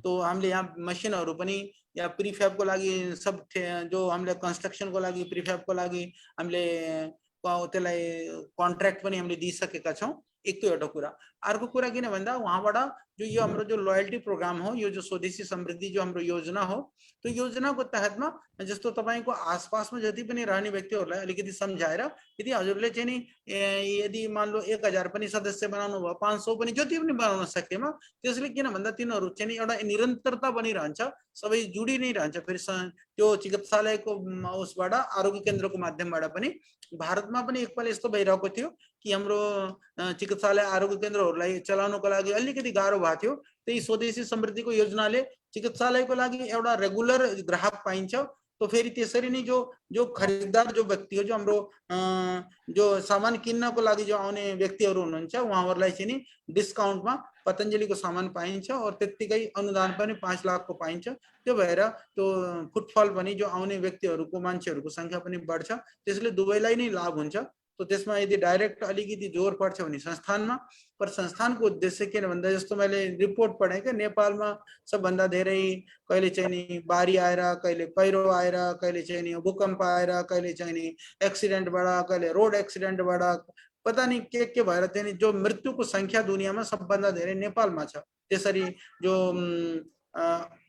S3: तो हामीले यहाँ मसिनहरू पनि या प्रिफैब को लागि सब जो हामीले कन्स्ट्रक्सन को लागि प्रिफैब को लागि हामीले त्यसलाई कन्ट्र्याक्ट पनि हामीले दिइसकेका छौं। एक तो एउटा कुरा। अर्को कुरा किन भन्दा वहाँबाट जो यो हाम्रो जो लोयल्टी प्रोग्राम हो, यो जो स्वदेशी समृद्धि जो हाम्रो योजना हो, त्यो योजनाको तहतमा जस्तो तपाईको आसपासमा जति पनि रहने व्यक्तिहरूलाई अलिकति सम्झाएर यदि हजुरले चाहिँ नि यदि मान लो 1000 पनि सदस्य बनाउनु भयो, 500 पनि जति पनि बनाउन सकेमा, त्यसले किन भन्दा तिनीहरू चाहिँ नि एउटा निरन्तरता बनिरहन्छ, सबै जुडी नै रहन्छ। फेरि त्यो चिकित्सालयको उसबाट आरोग्य केन्द्रको माध्यमबाट पनि भारतमा पनि एकपल्ट यस्तो भइरहेको थियो कि हाम्रो चिकित्सालय आरोग्य केन्द्रहरूलाई चलाउनको लागि अलिकति गाह्रो भएको थियो। त्यही स्वदेशी समृद्धिको योजनाले चिकित्सालयको लागि एउटा रेगुलर ग्राहक पाइन्छ। तो फेरि त्यसरी नै जो खरिदार जो व्यक्ति हो, जो हाम्रो जो सामान किन्नको लागि जो आउने व्यक्तिहरू हुनुहुन्छ, उहाँहरूलाई चाहिँ नि डिस्काउन्टमा पतञ्जलिको सामान पाइन्छ और त्यतिकै अनुदान पनि 5 लाख को पाइन्छ। त्यो भएर त्यो फुटफल पनि जो आउने व्यक्तिहरूको मान्छेहरूको संख्या पनि बढ्छ, त्यसले दुवैलाई नै लाभ हुन्छ। तो त्यसमा यदि डाइरेक्ट अलिकति जोर पर्छ भने संस्थानमा, पर संस्थानको उद्देश्य के भन्दा जस्तो मैले रिपोर्ट पढेँ कि नेपालमा सबभन्दा धेरै कहिले चाहिँ नि बाढी आएर, कहिले पहिरो आएर, कहिले चाहिँ नि भूकम्प आएर, कहिले चाहिँ नि एक्सिडेन्टबाट, कहिले रोड एक्सिडेन्टबाट पता नहीं के भएर चाहिँ जो मृत्युको संख्या दुनियाँमा सबभन्दा धेरै नेपालमा छ। त्यसरी जो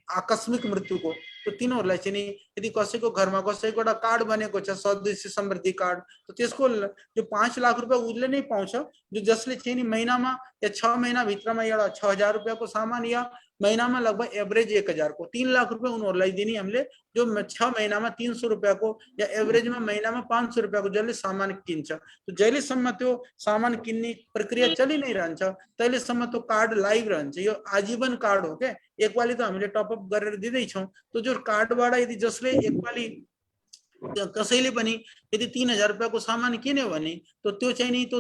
S3: आकस्मिक मृत्युको तो तिनीहरूलाई चाहिँ नि यदि कसैको घरमा कसैको एउटा कार्ड बनेको छ स्वदेशी समृद्धि कार्ड, तो त्यसको जो 5 लाख रुपैयाँ उसले नै पाउँछ, जो जसले चाहिँ नि महिनामा या 6 महिना भित्रमा एउटा 6000 रुपैयाँको सामान या महीनामा लगभग एभरेज 1000 को 3 लाख रुपैयाँ उनीहरूलाई दिने हामीले, जो 6 महीनामा 300 रुपैयाँको या एभरेजमा महीनामा 500 रुपैयाँको जसले सामान किन्छ, तो जहिलेसम्म त्यो सामान किन्ने प्रक्रिया चलि नै रहन्छ तहिलेसम्म त्यो कार्ड लाइभ रहन्छ। यो आजीवन कार्ड हो के, एकपाली त हामीले टपअप गरेर दिँदैछौँ। तो जो कार्डबाट यदि जसले एकपाली कसैले पनि यदि 3000 रुपैयाँको सामान किन्यो भने तो त्यो चाहिँ नि तो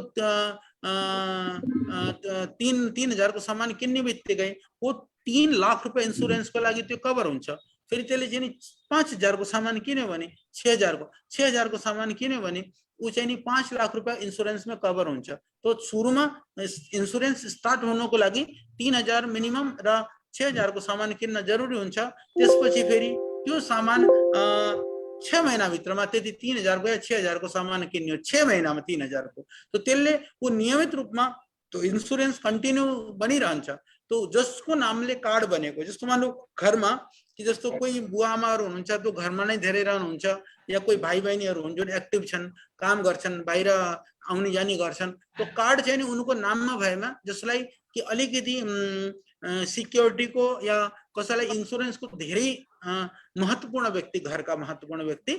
S3: 3000 को सामान किन्ने बित्तिकै वो 3 लाख रुपैयाँ इन्सुरेन्सको लागि त्यो कभर हुन्छ। फेरि त्यसले चाहिँ नि 5000 को सामान किन्यो भने 6000 को सामान किन्यो भने ऊ चाहिँ नि 5 लाख रुपैयाँ इन्सुरेन्समा कभर हुन्छ। तो सुरुमा इन्सुरेन्स स्टार्ट हुनको लागि 3000 मिनिमम र 6000 को सामान किन्न जरुरी हुन्छ। त्यसपछि फेरि त्यो सामान 6 महीना भित्रमा त्यति 3000 को या 6000 को सामान किन्यो, 6 महीनामा 3000 को, तो त्यसले वो नियमित रूपमा तो इन्सुरेन्स कन्टिन्यू बनिरहन्छ। तो जसको नामले कार्ड बनेको, जस्तो मान लो घरमा कि जस्तो कोही बुवा आमाहरू हुनुहुन्छ त्यो घरमा नै धेरै रहनुहुन्छ, या कोही भाइ बहिनीहरू हुन् जुन एक्टिभ छन्, काम गर्छन्, बाहिर आउने जाने गर्छन्, तो कार्ड चाहिँ नि उनको नाममा भएमा जसलाई कि अलिकति सिक्योरिटीको या कसैलाई इन्सुरेन्सको धेरै महत्त्वपूर्ण व्यक्ति, घरका महत्त्वपूर्ण व्यक्ति,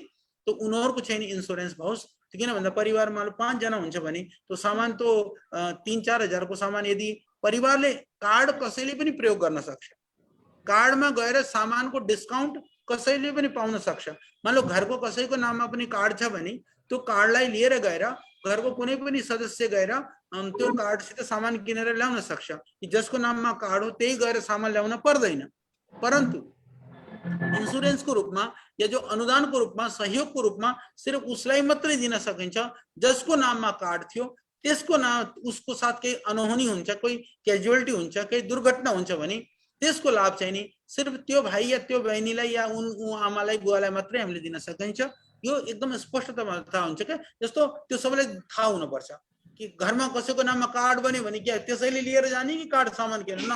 S3: तो उनीहरूको चाहिँ नि इन्सुरेन्स होस्। किन भन्दा परिवारमा 5 जना हुन्छ भने तो सामान तो 3-4 हजार को सामान यदि परिवारले कार्ड कसैले पनि प्रयोग गर्न सक्छ, कार्डमा गएर सामानको डिस्काउन्ट कसैले पनि पाउन सक्छ। मान लो घरको कसैको नाममा पनि कार्ड छ भने त्यो कार्डलाई लिएर गएर घरको कुनै पनि सदस्य गएर त्यो कार्डसित सामान किनेर ल्याउन सक्छ। जसको नाममा कार्ड हो त्यही गएर सामान ल्याउन पर्दैन। परन्तु इन्सुरेन्सको रूपमा या जो अनुदानको रूपमा, सहयोगको रूपमा सिर्फ उसलाई मात्रै दिन सकिन्छ जसको नाममा कार्ड थियो। त्यसको नाम उसको साथ केही अनहोनी हुन्छ, कोही क्याजुअलिटी हुन्छ, केही दुर्घटना हुन्छ भने त्यसको लाभ चाहिँ नि सिर्फ त्यो भाइ या त्यो बहिनीलाई या ऊ आमालाई बुवालाई मात्रै हामीले दिन सकिन्छ। यो एकदम स्पष्टतामा थाहा हुन्छ के, जस्तो त्यो सबैलाई थाहा हुनुपर्छ कि घरमा कसैको नाममा कार्ड बन्यो भने के त्यसैले लिएर जाने कि कार्ड सामान किन्न न,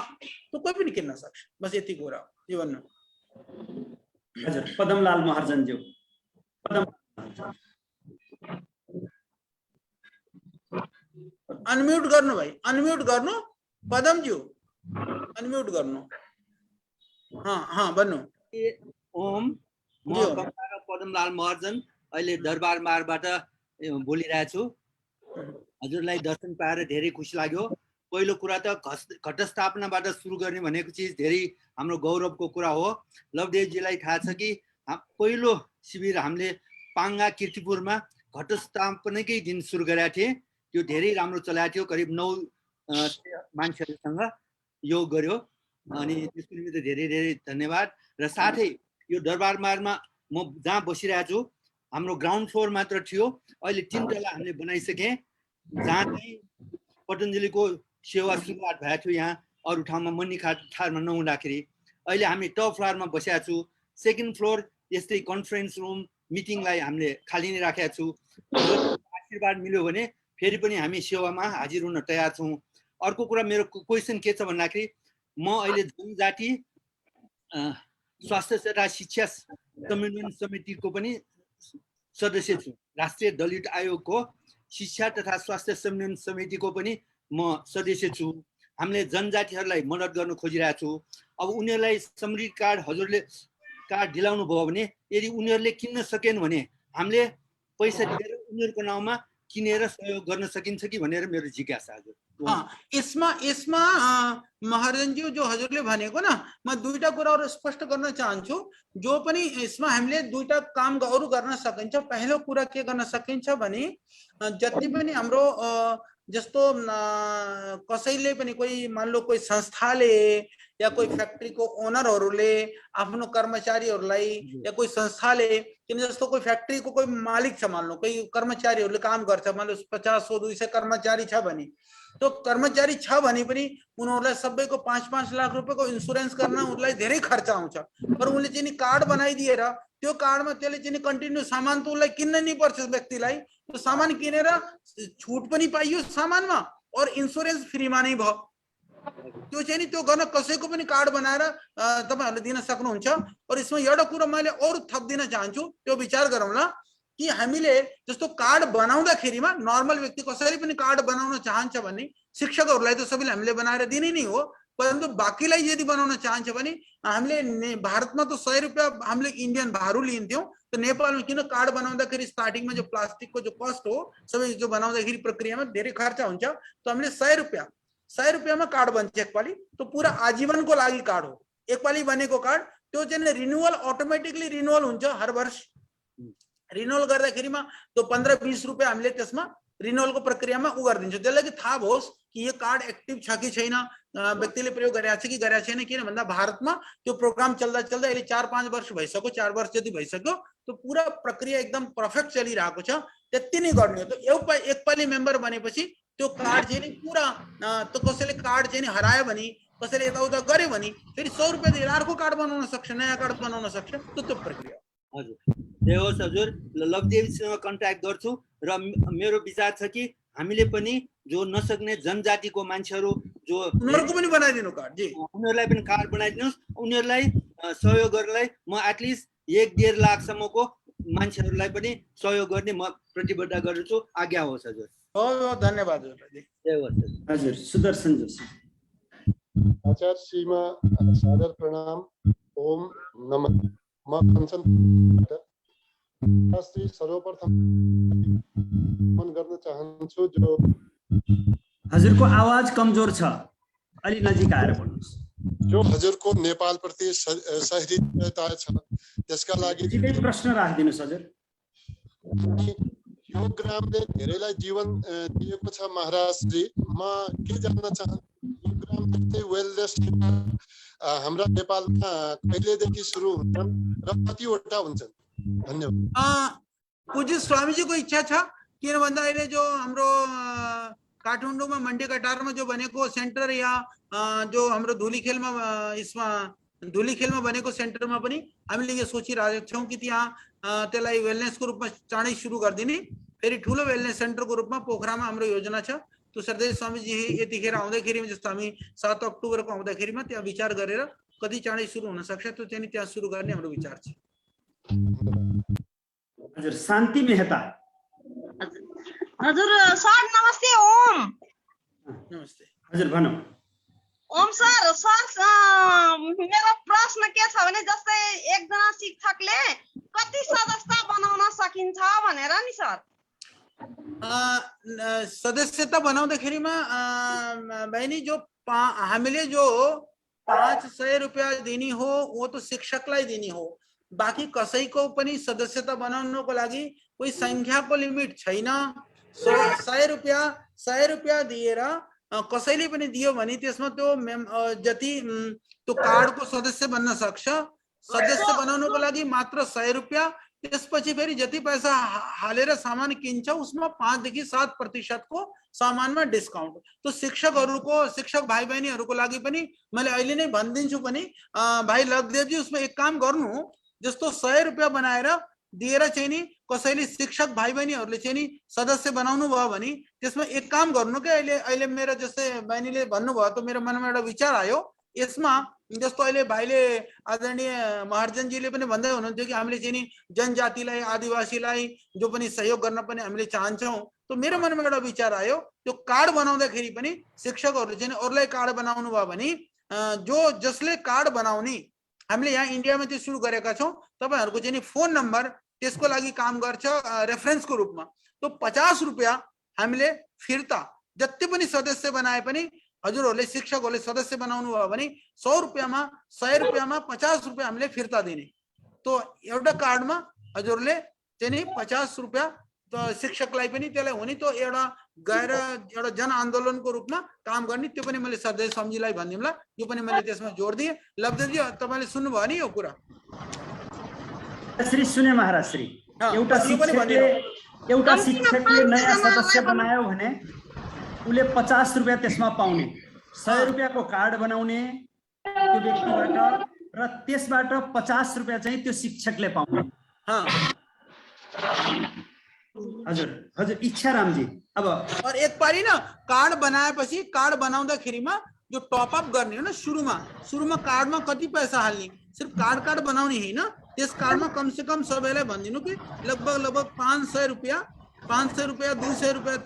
S3: तो कोही पनि किन्न सक्छ। बस यति कुरा हो। यो भन्नु
S2: हजुर पदमलाल महर्जनज्यू।
S3: अनम्युट गर्नु भाइ, अनम्युट गर्नु पदमज्यू, अनम्युट गर्नु। हाँ भन्नु।
S9: ओम, म कमला पदमलाल महर्जन अहिले दरबार मार्गबाट बोलिरहेको छु। हजुरलाई दर्शन पाएर धेरै खुसी लाग्यो। पहिलो कुरा त घटस्थापनाबाट सुरु गर्ने भनेको चिज धेरै हाम्रो गौरवको कुरा हो। लवदेवजीलाई थाहा छ कि पहिलो शिविर हामीले पाङ्गा कीर्तिपुरमा घटस्थापनाकै दिन सुरु गरेका थिए। त्यो धेरै राम्रो चलाएको थियो, करिब 9 मान्छेहरूसँग योग गर्यो, अनि त्यसको निमित्त धेरै धेरै धन्यवाद। र साथै यो दरबार मार्गमा म जहाँ बसिरहेको छु हाम्रो ग्राउन्ड फ्लोर मात्र थियो, अहिले 3 तला हामीले बनाइसके, जहाँ चाहिँ पतञ्जलिको सेवा सुरुवात भएको थियो। यहाँ अरू ठाउँमा मन्नी थारमा नहुँदाखेरि अहिले हामी टप फ्लोरमा बसेका छु। सेकेन्ड फ्लोर यस्तै कन्फरेन्स रुम मिटिङलाई हामीले खाली नै राखेका छु। आशीर्वाद मिल्यो भने फेरि पनि हामी सेवामा हाजिर हुन तयार छौँ। अर्को कुरा मेरो क्वेसन के छ भन्दाखेरि म अहिले जनजाति स्वास्थ्य तथा शिक्षा समन्वयन समितिको पनि सदस्य छु। राष्ट्रिय दलित आयोगको शिक्षा तथा स्वास्थ्य समन्वयन समितिको पनि म सदस्य छु। हामीले जनजातिहरूलाई मद्दत गर्न खोजिरहेका छौँ। अब उनीहरूलाई समृद्धि कार्ड हजुरले कार्ड दिलाउनु भयो भने यदि उनीहरूले किन्न सकेन भने हामीले पैसा दिएर उनीहरूको नाउँमा किनेर सहयोग गर्न सकिन्छ कि भनेर मेरो जिज्ञासा हजुर।
S3: यसमा महाराजनज्यू जो हजुरले भनेको न, म दुईटा कुराहरु स्पष्ट गर्न चाहन्छु। जो पनि यसमा हामीले दुईटा काम अरु गर्न सकिन्छ। पहिलो कुरा के गर्न सकिन्छ भने जति पनि हाम्रो जस्तो कसैले पनि कोही मान लो कोही संस्थाले या कोही फ्याक्ट्रीको ओनरहरुले आफ्नो कर्मचारीहरुलाई या कोही संस्थाले किन जस्तो कोही फ्याक्ट्रीको कोही मालिक छ, मान लो कोही कर्मचारीहरुले काम गर्छ, मान लो 50-100-200 कर्मचारी छ भने तो कर्मचारी छ भने पनि उनीहरुलाई सबैको 5-5 लाख रुपैयाँको इन्स्योरेन्स गर्न उनीलाई धेरै खर्च आउँछ। पर उनले चाहिँ कार्ड बनाइदिएर त्यो कार्डमा त्यसले चाहिँ कन्टिन्यू सामान त उनलाई किन्न नि पर्छ व्यक्तिलाई। त्यो सामान किनेर छुट पनि पाइयो सामानमा और इन्स्योरेन्स फ्रीमा नै भयो। त्यो चाहिँ नि त्यो गर्न कसैको पनि कार्ड बनाएर तपाईहरुले दिन सक्नुहुन्छ। और यसमा एउटा कुरा मैले अरु थप दिन चाहन्छु, त्यो विचार गरौँला कि हामीले जस्तो कार्ड बनाउँदाखेरिमा नर्मल व्यक्ति कसैले पनि कार्ड बनाउन चाहन्छ भने शिक्षकहरुलाई त सबैले हामीले बनाएर दिने नै हो, परन्तु बाकीलाई यदि बनाउन चाहन्छ भने हामीले भारतमा त 100 रुपैयाँ हामीले इन्डियन भारू लिन्थ्यौं। तो नेपालमा किन कार्ड बनाउँदाखेरि स्टार्टिङमा जो प्लास्टिकको जो कस्ट हो सबै जो बनाउँदाखेरि प्रक्रियामा धेरै खर्च हुन्छ। तो हामीले 100 रुपैयाँमा कार्ड बन्छ एकपाली। तो पूरा आजीवनको लागि कार्ड हो। एकपाली बनेको कार्ड त्यो चाहिँ रिन्युअल अटोमेटिकली रिन्युअल हुन्छ हर वर्ष। रिन्युअल गर्दाखेरिमा त्यो 15-20 रुपैयाँ हामीले त्यसमा रिन्युअलको प्रक्रियामा उ गरिदिन्छ। त्यसलाई कि थाहा होस् कि यो कार्ड एक्टिभ छ कि छैन, व्यक्तिले प्रयोग गरेको छ कि गरेको छैन। किन भन्दा भारतमा त्यो प्रोग्राम चल्दा चल्दा अहिले 4-5 वर्ष भइसक्यो, 4 वर्ष जति भइसक्यो। तो पूरा प्रक्रिया एकदम परफेक्ट चलिरहेको छ। त्यति नै गर्ने हो। तो एकपाली मेम्बर बनेपछि त्यो कार्ड चाहिँ पूरा तो कसैले कार्ड चाहिँ हरायो भने कसैले यताउता गर्यो भने फेरि 100 रुपैयाँ दिएर अर्को कार्ड बनाउन सक्छ, नयाँ कार्ड बनाउन सक्छ। त्यो प्रक्रिया
S9: हजुर। त्यही होस् हजुर, लवदेवीसँग कन्ट्याक्ट गर्छु र मेरो विचार छ कि हामीले पनि जो नसक्ने जनजातिको मान्छेहरू जो
S3: उनीहरुको पनि बनाइदिनु कार्ड जी,
S9: उनीहरुलाई पनि कार्ड बनाइदिनुस्। उनीहरुलाई सहयोग गर्नलाई म एटलिस्ट 1-1.5 लाखसम्मको मान्छेहरूलाई पनि सहयोग गर्ने म प्रतिबद्ध गर्छु। आज्ञा होस् हजुर।
S3: बहुत बहुत धन्यवाद
S2: हजुर। सुदर्शन जोशी
S10: आचार्य श्रीमा सादर प्रणाम। ओम नमः। म कञ्चन श्री सर्वप्रथम मन गर्न चाहन्छु। जो
S2: हजुरको आवाज कमजोर छ, अलि नजिक आएर बोल्नुस्।
S10: जो हजुरको नेपाल प्रति सहिष्णुता छ त्यसका लागि
S2: प्रश्न राखिदिनुस् हजुर।
S10: यो ग्रामले धेरैलाई जीवन दिएको छ महाराज जी। म के जान्न चाहन्छु, यो ग्राम जस्तै वेलनेस हाम्रा नेपालमा कहिलेदेखि सुरु हुन्छन् र कतिवटा हुन्छन्? धन्यवाद।
S3: पूज्य स्वामीजीको इच्छा छ। किन भन्दा अहिले जो हाम्रो काठमाडौँमा मन्डी कटारमा जो बनेको सेन्टर या जो हाम्रो धुलीखेलमा यसमा धुलीखेलमा बनेको सेन्टरमा पनि हामीले यो सोचिरहेका छौँ कि त्यहाँ त्यसलाई वेलनेसको रूपमा चाँडै सुरु गरिदिने। फेरि ठुलो वेलनेस सेन्टरको रूपमा पोखरामा हाम्रो योजना छ। तो सरदेव स्वामीजी यतिखेर आउँदाखेरि जस्तो हामी 7 अक्टोबरको आउँदाखेरिमा त्यहाँ विचार गरेर कति चाँडै सुरु हुन सक्छ त्यो चाहिँ त्यहाँ सुरु गर्ने हाम्रो विचार छ।
S2: हजुर। शान्ति मेहता
S11: हजुर। सर नमस्ते। ओम
S3: नमस्ते
S2: हजुर भनौ।
S11: ओम सर मेरो प्रश्न के छ भने जस्तै एकजना शिक्षकले कति सदस्यता बनाउन सकिन्छ भनेर नि सर।
S3: सदस्यता बनाउँदाखेरिमा बहिनी जो हामीले जो 500 रुपैयाँ दिने हो वो तो शिक्षकलाई दिने हो। बाकी कसैको पनि सदस्यता बनाउनको लागि कोही संख्याको लिमिट छैन। 100 रुपैयाँ दिएर कसैले पनि दियो भने त्यसमा त्यो जति त्यो कार्डको सदस्य बन्न सक्छ। सदस्य बनाउनको लागि मात्र 100 रुपैयाँ। त्यसपछि फेरि जति पैसा हालेर सामान किन्छ उसमा 5 से 7% को सामानमा डिस्काउन्ट। तो शिक्षक भाइ बहिनीहरूको लागि पनि मैले अहिले नै भनिदिन्छु पनि भाइ लवदेवजी उसमा एक काम गर्नु, जस्तो 100 रुपियाँ बनाएर दिएर चाहिँ नि कसैले शिक्षक भाइ बहिनीहरूले चाहिँ नि सदस्य बनाउनु भयो भने त्यसमा एक काम गर्नु के अहिले मेरो जस्तै बहिनीले भन्नुभयो त मेरो मनमा एउटा विचार आयो यसमा जस्तो अहिले भाइले आदरणीय महर्जनजीले पनि भन्दै हुनुहुन्थ्यो कि हामीले चाहिँ नि जनजातिलाई आदिवासीलाई जो पनि सहयोग गर्न पनि हामीले चाहन्छौँ। तो मेरो मनमा एउटा विचार आयो त्यो कार्ड बनाउँदाखेरि पनि शिक्षकहरूले चाहिँ अरूलाई कार्ड बनाउनु भयो भने जसले कार्ड बनाउने हामीले यहाँ इन्डियामा त्यो सुरु गरेका छौँ। तपाईहरुको चाहिँ नि फोन नम्बर त्यसको लागि काम गर्छ रेफरेन्सको रूपमा। तो 50 रुपियाँ हामीले फिर्ता जति पनि सदस्य बनाए पनि हजुरहरूले शिक्षकहरूले सदस्य बनाउनु भयो भने 100 रुपियाँमा 50 रुपियाँ हामीले फिर्ता दिने। तो एउटा कार्डमा हजुरहरूले चाहिँ नि 50 रुपियाँ तो शिक्षकलाई पनि त्यसलाई हुने तो एउटा गएर एउटा जनआन्दोलनको रूपमा काम गर्ने। त्यो पनि मैले सधैँ सम्झीलाई भनिदिउँला, यो पनि मैले त्यसमा जोड दिएँ। लब्धजी तपाईले सुन्नुभयो नि यो कुरा?
S2: श्री सुने महाराज श्री एउटा शिक्षकले नयाँ सदस्य बनायो भने उले 50 रुपियाँ त्यसमा पाउने, 100 रुपियाँको कार्ड बनाउने त्यो व्यक्तिबाट र त्यसबाट 50 रुपियाँ चाहिँ त्यो शिक्षकले पाउने। हजुर हजुर इच्छाराम जी। अब
S3: और एक पारी ना कार्ड बनाएपछि कार्ड बनाउँदाखेरिमा जो टॉप अप गर्ने हो ना सुरुमा कार्डमा कति पैसा हाल्ने, सिर्फ कार्ड बनाउने हैन, त्यस कार्डमा कम से कम सबैलाई भनिदिनु कि लगभग 500 रुपियाँ 200 रुपियाँ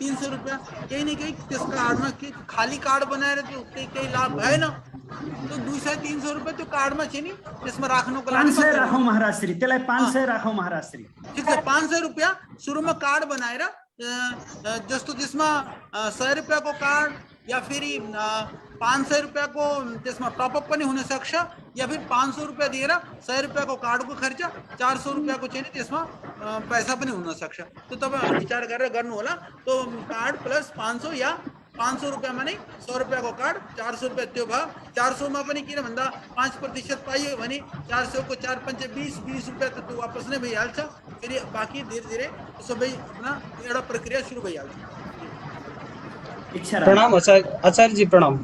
S3: 300 रुपियाँ केही न केही त्यस कार्डमा के खाली कार्ड बनाएर त्यो केही लाभ भएन। तो 200-300 रुपियाँ त्यो कार्डमा चाहिँ नि त्यसमा राख्नुको लागि
S2: 500 राखौं महाराज श्री, त्यसलाई 500 राखौं महाराज श्री।
S3: ठीक छ, 500 रुपियाँ सुरुमा कार्ड बनाएर जस्तो त्यसमा 100 रुपियाँको कार्ड या फेरि 500 रुपियाँको त्यसमा टपअप पनि हुन सक्छ, या फिर 500 रुपियाँ दिएर 100 रुपियाँको कार्डको खर्च 400 रुपियाँको चाहिँ त्यसमा पैसा पनि हुन सक्छ। तो तपाईहरु विचार गरेर गर्नु होला। तो कार्ड प्लस 500 या 500 रुपियाँमा नै 100 रुपियाँको कार्ड 400 रुपियाँ त्यो भयो। 400 मा पनि किन भन्दा 5% पाइयो भने 400 को 4 5 20 रुपियाँ त त्यो वापस नै भइहाल्छ। फेरि बाँकी धीरे धीरे सबै एउटा प्रक्रिया सुरु भइहाल्छ।
S12: प्रणाम आचार्यजी, प्रणाम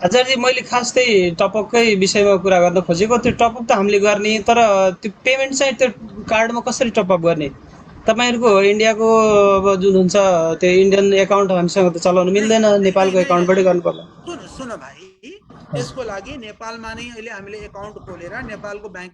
S12: आचार्यजी। मैले खास त्यही टपअपकै विषयमा कुरा गर्न खोजेको। त्यो टपअप त हामीले गर्ने, तर त्यो पेमेन्ट चाहिँ त्यो कार्डमा कसरी टपअप गर्ने? तपाईहरुको इन्डियाको जुन हुन्छ त्यो इन्डियन एकाउन्ट हामीसँग त चलाउन मिल्दैन, नेपालको एकाउन्टबाटै गर्नु पर्ला।
S3: सुन भाइ, त्यसको लागि नेपालमा नै अहिले हामीले एकाउन्ट खोलेर नेपालको ब्याङ्क